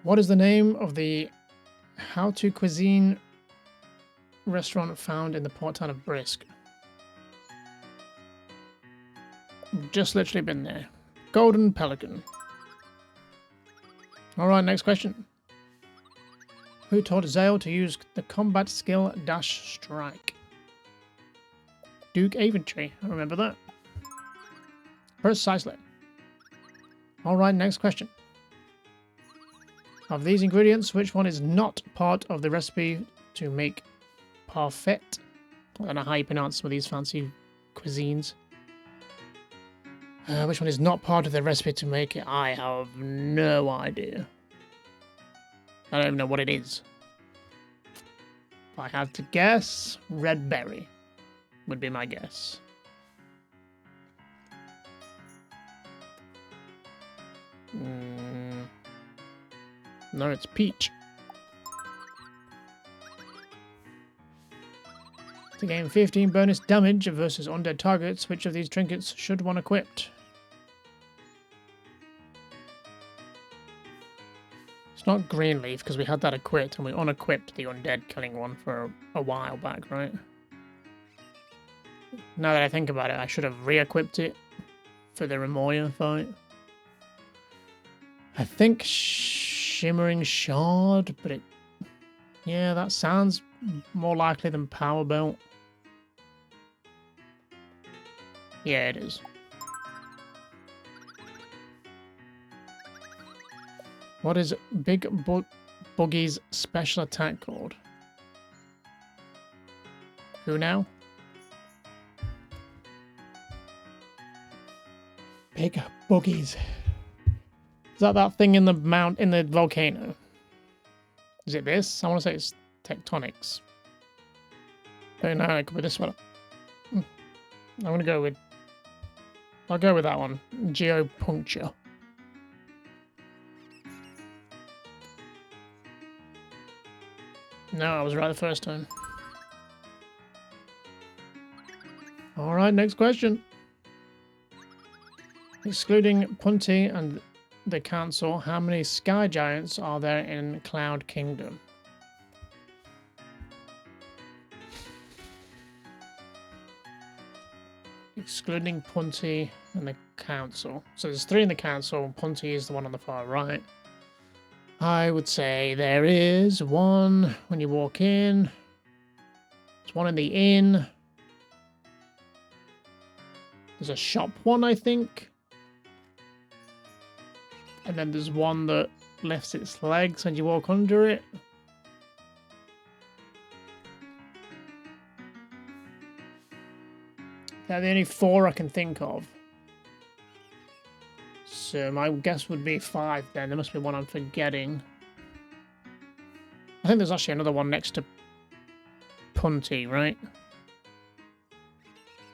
What is the name of the How to Cuisine restaurant found in the port town of Brisk? Just literally been there. Golden Pelican. Alright, next question. Who taught Zale to use the combat skill Dash Strike? Duke Aventry. I remember that. Precisely. Alright, next question. Of these ingredients, which one is not part of the recipe to make parfait? I don't know how you pronounce some of these fancy cuisines. Which one is not part of the recipe to make it? I have no idea. I don't even know what it is. If I had to guess, red berry would be my guess. No, it's peach. To gain 15 bonus damage versus undead targets, which of these trinkets should one equipped? It's not Greenleaf, because we had that equipped, and we unequipped the undead killing one for a while back, right? Now that I think about it, I should have re-equipped it for the Remoya fight. I think Shimmering Shard, but it... yeah, that sounds more likely than Power Belt. Yeah, it is. What is Big Boogie's special attack called? Who now? Big Boogies. Is that thing in the volcano? Is it this? I want to say it's Tectonics. Oh no, it could be this one. I'm gonna go with... I'll go with that one. Geopuncture. No, I was right the first time. Alright, next question. Excluding Punty and the Council, how many Sky Giants are there in Cloud Kingdom? Excluding Punty and the Council. So there's 3 in the Council, Punty is the one on the far right. I would say there is 1 when you walk in. There's 1 in the inn. There's a shop one, I think. And then there's 1 that lifts its legs and you walk under it. They're the only 4 I can think of. So my guess would be 5 then. There must be 1 I'm forgetting. I think there's actually another one next to Punty, right?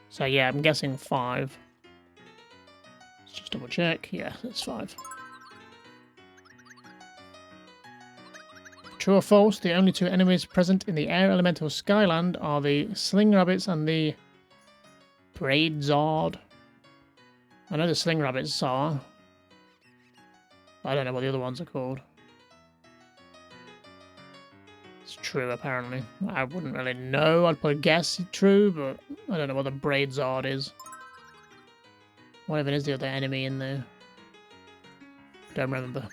So yeah, I'm guessing 5. Let's just double check. Yeah, that's 5. True or false, the only 2 enemies present in the air elemental Skyland are the Sling Rabbits and the Braidzard. I know the Sling Rabbits are. I don't know what the other ones are called. It's true, apparently. I wouldn't really know. I'd probably guess true, but I don't know what the Braidzard is. What even is the other enemy in there? Don't remember.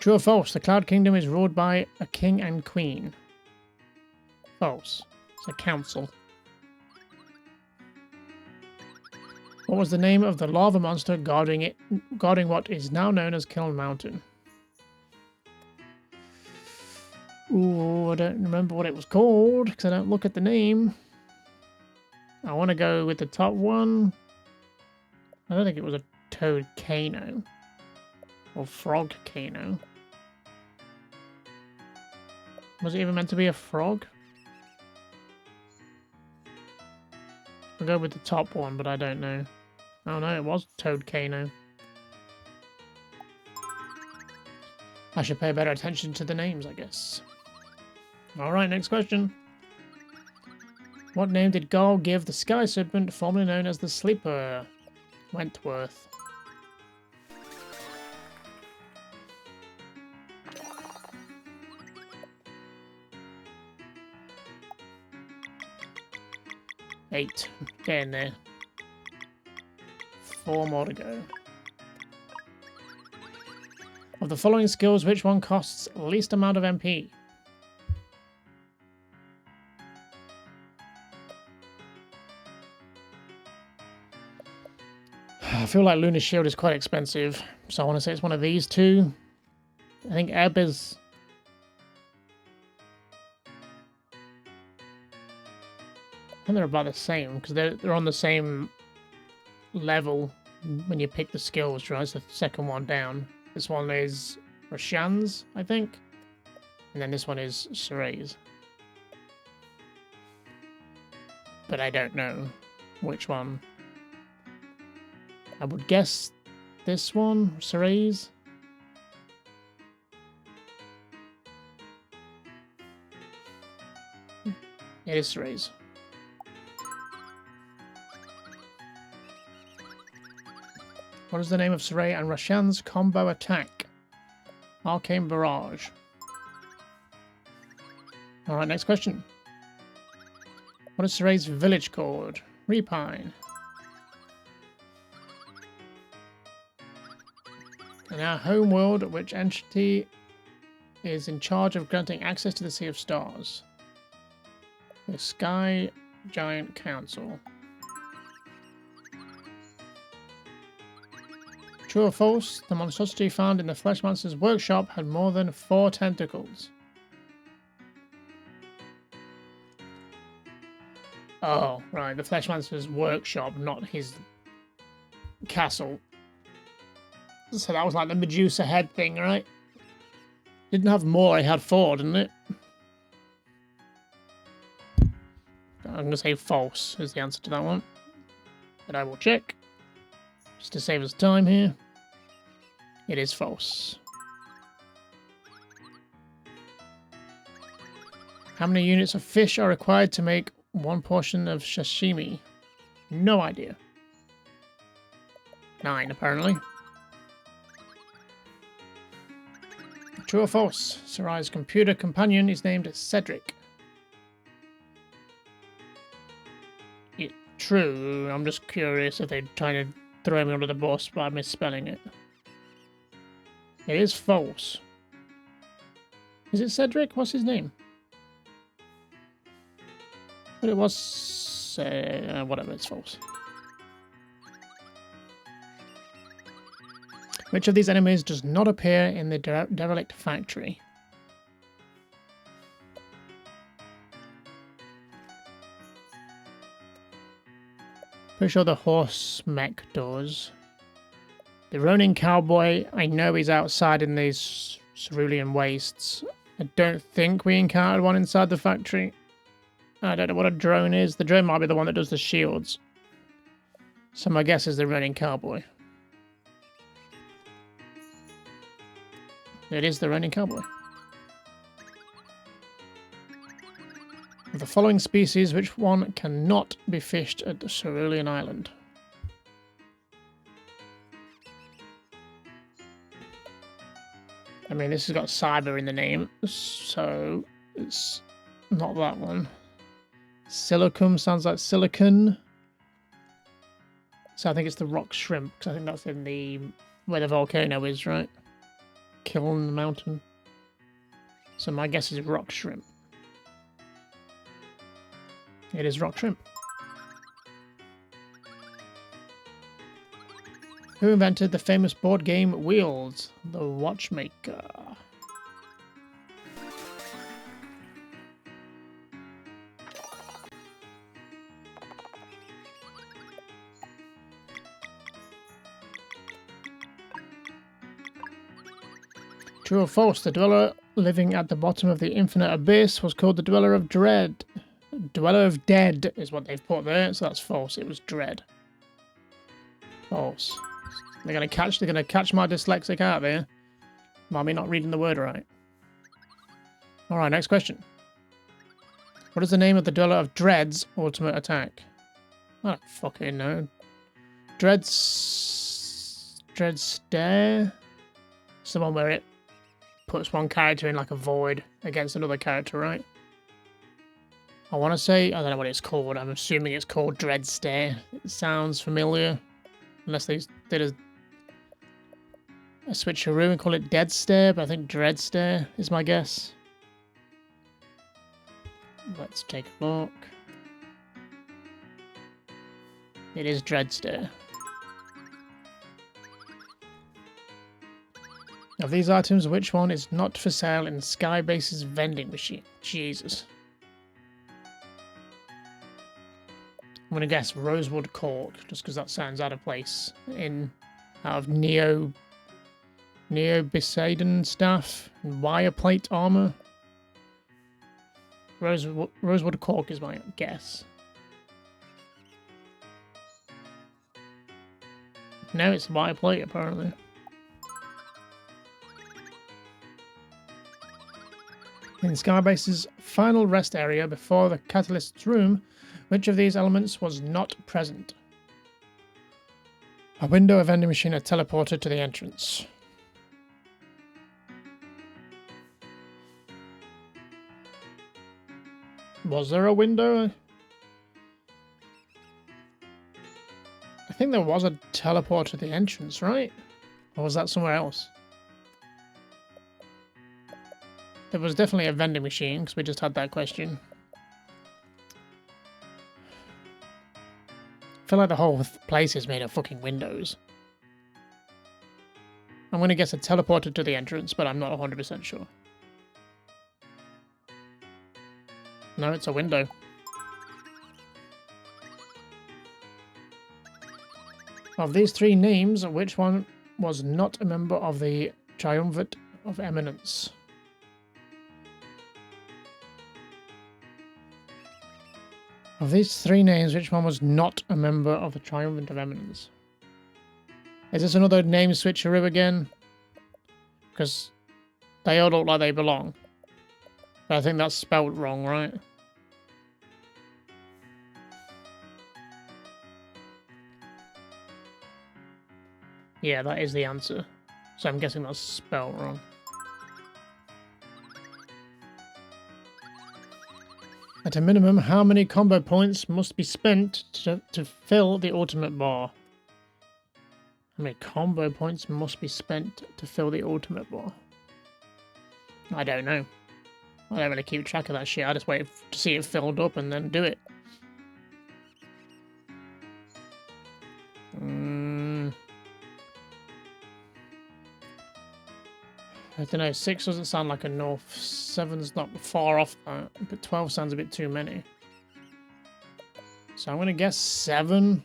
True or false? The Cloud Kingdom is ruled by a king and queen. False. It's a council. What was the name of the lava monster guarding what is now known as Kiln Mountain? Ooh, I don't remember what it was called because I don't look at the name. I want to go with the top one. I don't think it was a Toad Kano or Frog Kano. Was it even meant to be a frog? I'll go with the top one, but I don't know. Oh no, it was Toad Kano. I should pay better attention to the names, I guess. Alright, next question. What name did Garl give the Sky Serpent, formerly known as the Sleeper? Wentworth. Eight. Get in there. 4 more to go. Of the following skills, which one costs least amount of MP? I feel like Lunar Shield is quite expensive, so I want to say it's one of these two. I think Ebb is... I think they're about the same, because they're on the same level when you pick the skills, right? It's the second one down. This one is Roshan's, I think. And then this one is Saray's. But I don't know which one. I would guess this one, Saray's. It is Saray's. What is the name of Saray and Roshan's combo attack? Arcane Barrage. Alright, next question. What is Saray's village called? Repine. In our home world, which entity is in charge of granting access to the Sea of Stars? The Sky Giant Council. True or false, the monstrosity found in the Fleshmancer's workshop had more than 4 tentacles. Oh, right, the Fleshmancer's workshop, not his castle. So that was like the Medusa head thing, right? Didn't have more, it had 4, didn't it? I'm going to say false is the answer to that one. But I will check. Just to save us time here. It is false. How many units of fish are required to make 1 portion of sashimi? No idea. 9, apparently. True or false? Sarai's computer companion is named Cedric. True. I'm just curious if they're trying to throw me under the bus by misspelling it. It is false. Is it Cedric? What's his name? But it was... whatever, it's false. Which of these enemies does not appear in the derelict factory? Pretty sure the horse mech does. The Ronin cowboy, I know he's outside in these cerulean wastes. I don't think we encountered one inside the factory. I don't know what a drone is. The drone might be the one that does the shields. So my guess is the Ronin cowboy. It is the Ronin cowboy. Of the following species, which one cannot be fished at the Cerulean Island? I mean, this has got cyber in the name, so it's not that one. Silicum sounds like silicon. So I think it's the rock shrimp, because I think that's in the where the volcano is, right? Kiln Mountain. So my guess is rock shrimp. It is rock shrimp. Who invented the famous board game Wheels? The Watchmaker. True or false? The dweller living at the bottom of the infinite abyss was called the Dweller of Dread. Dweller of Dead is what they've put there, so that's false. It was Dread. False. They're gonna catch my dyslexic out there by me not reading the word right. Alright, next question. What is the name of the Dweller of Dread's ultimate attack? I don't fucking know. Dread Stare? It's the one where it puts one character in like a void against another character, right? I want to say, I don't know what it's called. I'm assuming it's called Dread Stare. It sounds familiar. Unless they did a switcheroo and call it Dead Stare, but I think Dread Stare is my guess. Let's take a look. It is Dread Stare. Of these items, which one is not for sale in Skybase's vending machine? Jesus. I'm gonna guess rosewood cork, just because that sounds out of place out of Neo Poseidon staff and wire plate armor. Rosewood cork is my guess. No, it's wire plate apparently. In Skybase's final rest area before the catalyst's room, which of these elements was not present? A window, a vending machine, a teleporter to the entrance. Was there a window? I think there was a teleporter to the entrance, right? Or was that somewhere else? There was definitely a vending machine, because we just had that question. I feel like the whole place is made of fucking windows. I'm going to guess a teleporter to the entrance, but I'm not 100% sure. No, it's a window. Of these three names, which one was not a member of the Triumvirate of Eminence? Of these three names, which one was not a member of the Triumvirate of Eminence? Is this another name switcheroo again? Because they all look like they belong. But I think that's spelled wrong, right? Yeah, that is the answer. So I'm guessing that's spelled wrong. At a minimum, how many combo points must be spent to fill the ultimate bar? How many combo points must be spent to fill the ultimate bar? I don't know. I don't really keep track of that shit. I just wait to see it filled up and then do it. I don't know, 6 doesn't sound like enough. 7's not far off that, but 12 sounds a bit too many. So I'm going to guess 7.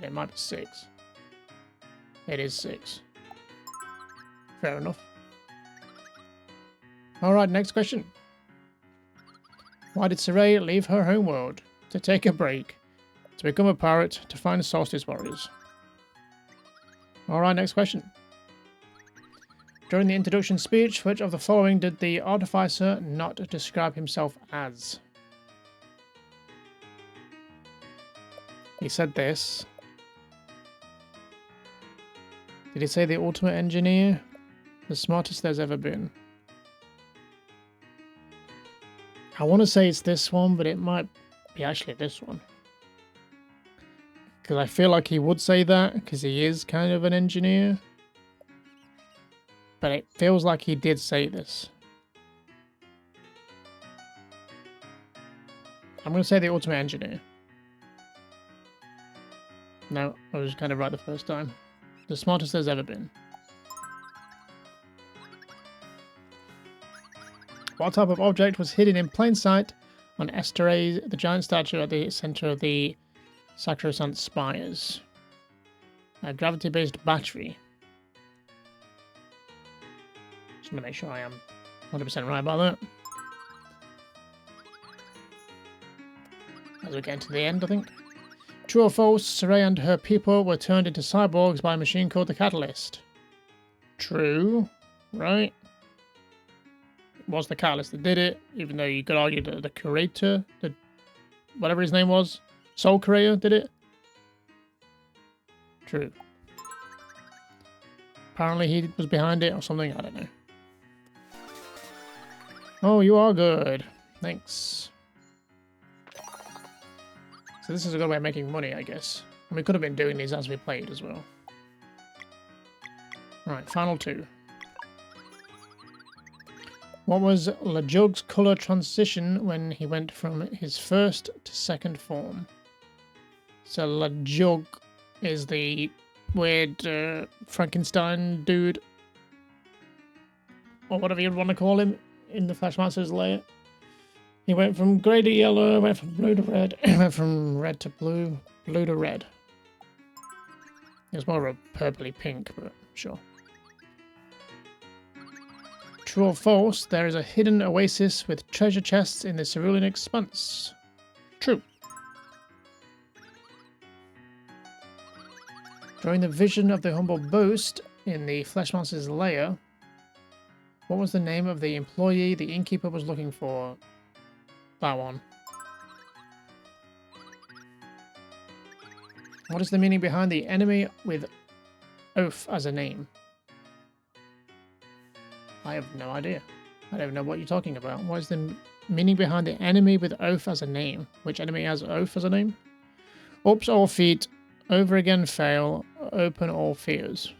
It might be 6. It is 6. Fair enough. Alright, next question. Why did Saray leave her homeworld? To take a break. To become a pirate. To find solstice warriors. Alright, next question. During the introduction speech, which of the following did the artificer not describe himself as? He said this. Did he say the ultimate engineer? The smartest there's ever been. I want to say it's this one, but it might be actually this one. Because I feel like he would say that, because he is kind of an engineer. But it feels like he did say this. I'm going to say the ultimate engineer. No, I was kind of right the first time. The smartest there's ever been. What type of object was hidden in plain sight on Esterase, the giant statue at the center of the Sacrosanct Spires? A gravity-based battery. Just want to make sure I am 100% right about that. As we get to the end, I think. True or false, Saray and her people were turned into cyborgs by a machine called the Catalyst. True, right? It was the Catalyst that did it, even though you could argue that the Curator, whatever his name was, Soul Creator did it. True. Apparently he was behind it or something, I don't know. Oh, you are good. Thanks. So this is a good way of making money, I guess. And we could have been doing these as we played as well. Right, final two. What was LeJug's colour transition when he went from his first to second form? So LeJug is the weird Frankenstein dude, or whatever you'd want to call him, in the Flashmaster's lair. He went from grey to yellow, went from blue to red, went from red to blue, blue to red. It was more of a purpley pink, but sure. True or false, there is a hidden oasis with treasure chests in the cerulean expanse. True. During the vision of the humble boast in the Fleshmonster's lair, what was the name of the employee the innkeeper was looking for? That one. What is the meaning behind the enemy with oath as a name? I have no idea. I don't know what you're talking about. What is the meaning behind the enemy with oath as a name? Which enemy has oath as a name? Ups all feet, over again fail, open all fears.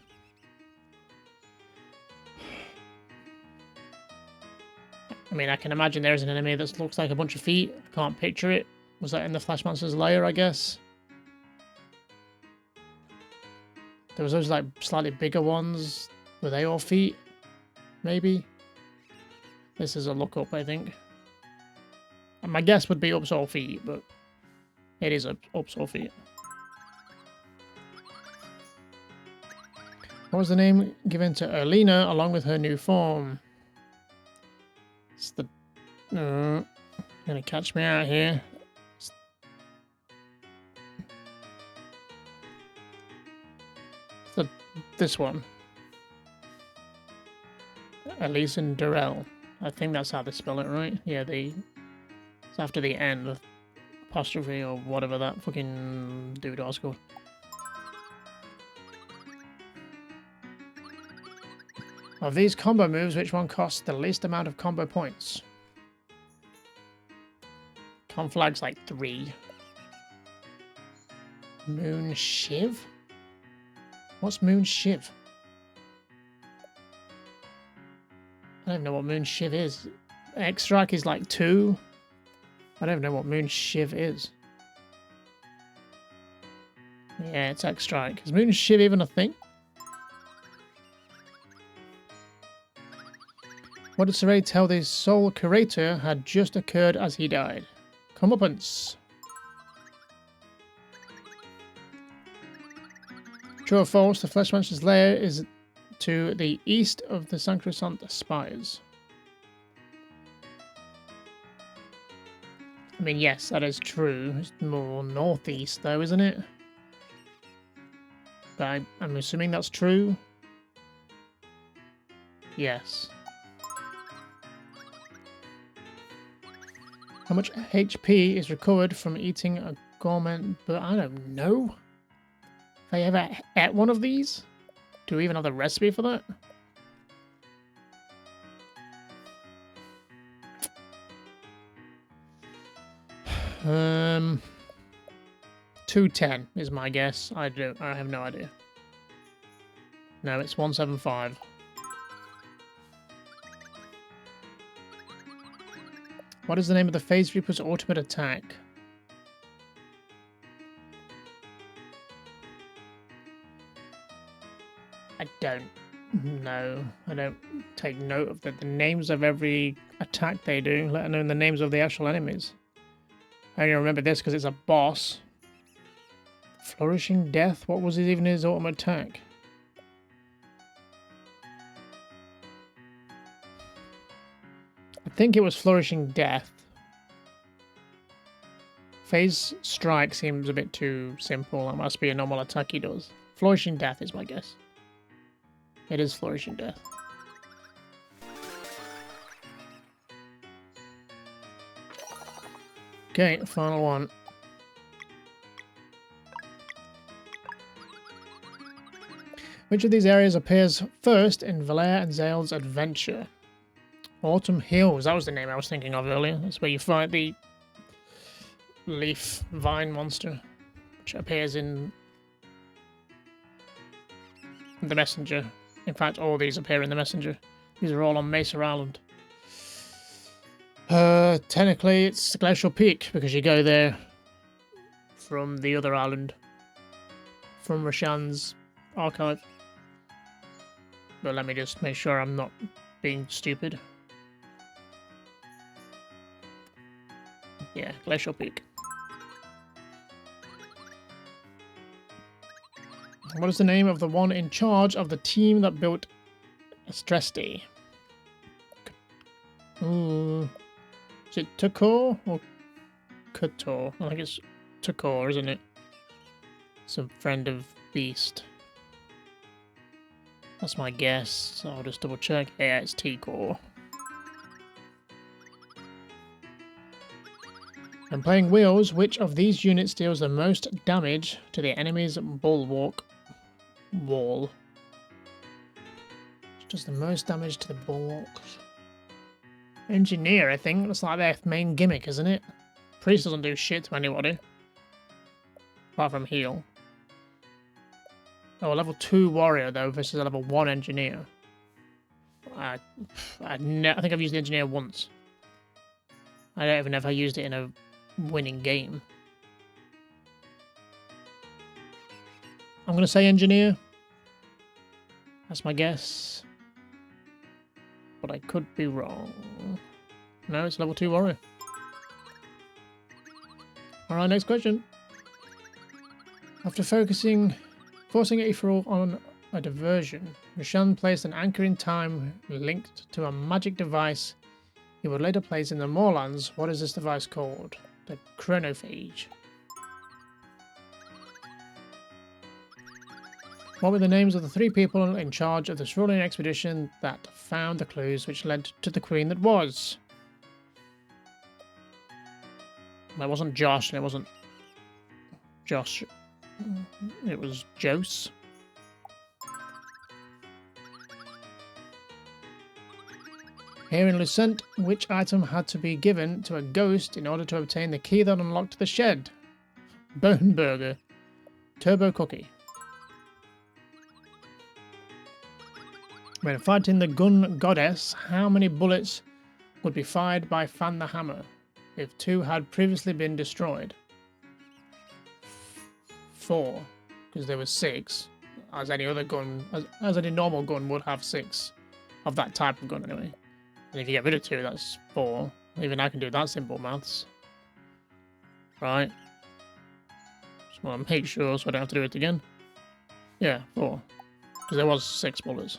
I mean, I can imagine there's an enemy that looks like a bunch of feet. I can't picture it. Was that in the Flashmonster's lair, I guess? There was those, like, slightly bigger ones. Were they all feet? Maybe? This is a look-up, I think. And my guess would be ups all feet, but it is ups all feet. What was the name given to Erlina along with her new form? It's the... gonna catch me out here. This one. Elise and Durrell. I think that's how they spell it, right? Yeah, it's after the N, apostrophe or whatever that fucking dude was called. Of these combo moves, which one costs the least amount of combo points? Conflag's like 3. Moon Shiv? What's Moon Shiv? I don't know what Moon Shiv is. X-Strike is like 2. I don't know what Moon Shiv is. Yeah, it's X-Strike. Is Moon Shiv even a thing? What did Saray tell the Soul Curator had just occurred as he died? Comeuppance. True or false, the Fleshmonster's lair is to the east of the Sacrosanct Spires. I mean, yes, that is true. It's more northeast, though, isn't it? But I'm assuming that's true. Yes. How much HP is recovered from eating a gourmet? But I don't know. Have I ever ate one of these? Do we even have the recipe for that? Um, 210 is my guess. I have no idea. No, it's 175. What is the name of the Phase Reaper's ultimate attack? I don't know. I don't take note of the names of every attack they do, let alone the names of the actual enemies. I only remember this because it's a boss. Flourishing Death? What was even his ultimate attack? I think it was Flourishing Death. Phase Strike seems a bit too simple. That must be a normal attack he does. Flourishing Death is my guess. It is Flourishing Death. Okay, final one. Which of these areas appears first in Valere and Zale's adventure? Autumn Hills, that was the name I was thinking of earlier. That's where you fight the leaf vine monster, which appears in the messenger. In fact, all these appear in the messenger. These are all on Mesa Island. Technically, it's Glacial Peak because you go there from the other island, from Rashan's archive. But let me just make sure I'm not being stupid. Yeah, Glacial Peak. What is the name of the one in charge of the team that built Estresti? Ooh. Is it Tukor or Kutor? I think it's Tukor, isn't it? Some friend of Beast. That's my guess, so I'll just double check. Yeah, it's T-Core. When playing wheels, which of these units deals the most damage to the enemy's bulwark wall? Which does the most damage to the bulwarks? Engineer, I think. That's like their main gimmick, isn't it? Priest doesn't do shit to anybody. Apart from heal. Oh, a level 2 warrior, though, versus a level 1 engineer. I think I've used the engineer once. I don't even know if I used it in a winning game. I'm going to say engineer. That's my guess. But I could be wrong. No, it's level 2 warrior. Alright, next question. After forcing Aetherol on a diversion, Rashan placed an anchor in time linked to a magic device he would later place in the Moorlands. What is this device called? The Chronophage. What were the names of the 3 people in charge of the Cerulean expedition that found the clues which led to the queen that was? It wasn't Josh, and it wasn't Josh. It was Jose. Here in Lucent, which item had to be given to a ghost in order to obtain the key that unlocked the shed? Bone Burger. Turbo Cookie. When fighting the Gun Goddess, how many bullets would be fired by Fan the Hammer if 2 had previously been destroyed? 4, because there was 6, as any other gun, as any normal gun would have 6 of that type of gun anyway. And if you get rid of 2, that's 4. Even I can do that simple maths. Right. Just want to make sure so I don't have to do it again. Yeah, 4. Because there was 6 bullets.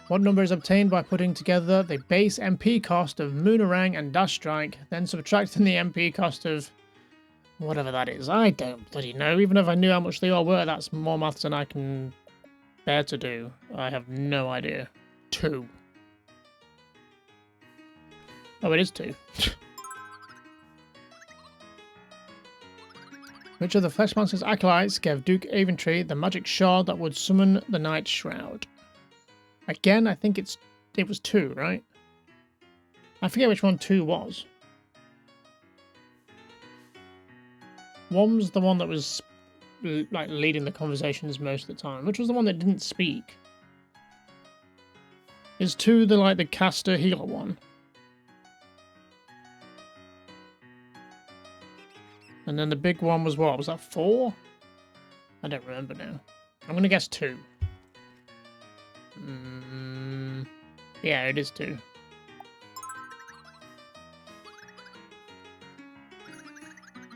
What number is obtained by putting together the base MP cost of Moonerang and Dash Strike, then subtracting the MP cost of whatever that is? I don't bloody know. Even if I knew how much they all were, that's more maths than I can bear to do. I have no idea. 2. Oh, it is 2. Which of the Fleshmonster's acolytes gave Duke Aventry the magic shard that would summon the Night Shroud? Again, I think it was 2, right? I forget which one 2 was. 1 was the one that was like leading the conversations most of the time. Which was the one that didn't speak? Is 2 the caster healer one? And then the big one was what? Was that 4? I don't remember now. I'm gonna guess 2. Yeah, it is 2.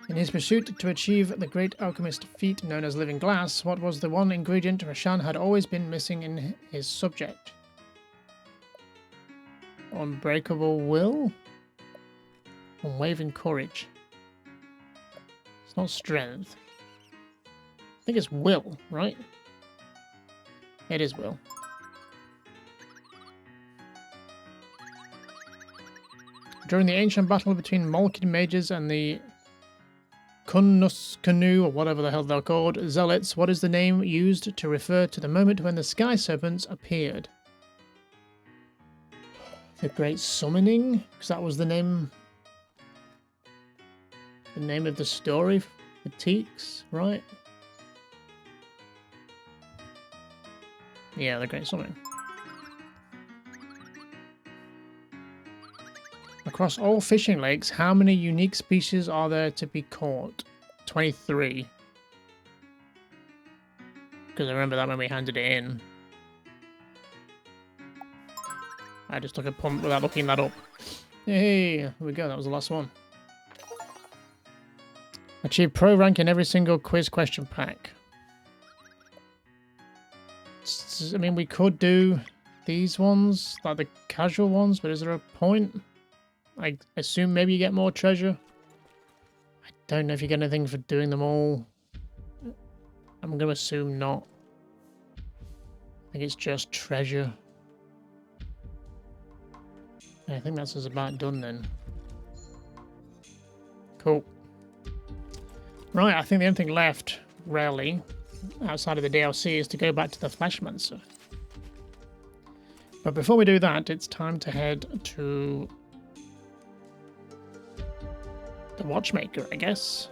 In his pursuit to achieve the great alchemist feat known as living glass, what was the one ingredient Rashan had always been missing in his subject? Unbreakable will? Unwavering courage. It's not strength. I think it's will, right? It is will. During the ancient battle between Malkin mages and the Kunnuskanu, or whatever the hell they're called, zealots, what is the name used to refer to the moment when the sky serpents appeared? The Great Summoning? Because that was the name of the story for Teeks, right? Yeah, the Great Swimming. Across all fishing lakes, how many unique species are there to be caught? 23. Because I remember that when we handed it in. I just took a punt without looking that up. Hey, here we go. That was the last one. Achieve pro rank in every single quiz question pack. I mean, we could do these ones, like the casual ones, but is there a point? I assume maybe you get more treasure. I don't know if you get anything for doing them all. I'm going to assume not. I think it's just treasure. I think that's us about done then. Cool. Right, I think the only thing left, really, outside of the DLC is to go back to the Flashmancer. But before we do that, it's time to head to the Watchmaker, I guess.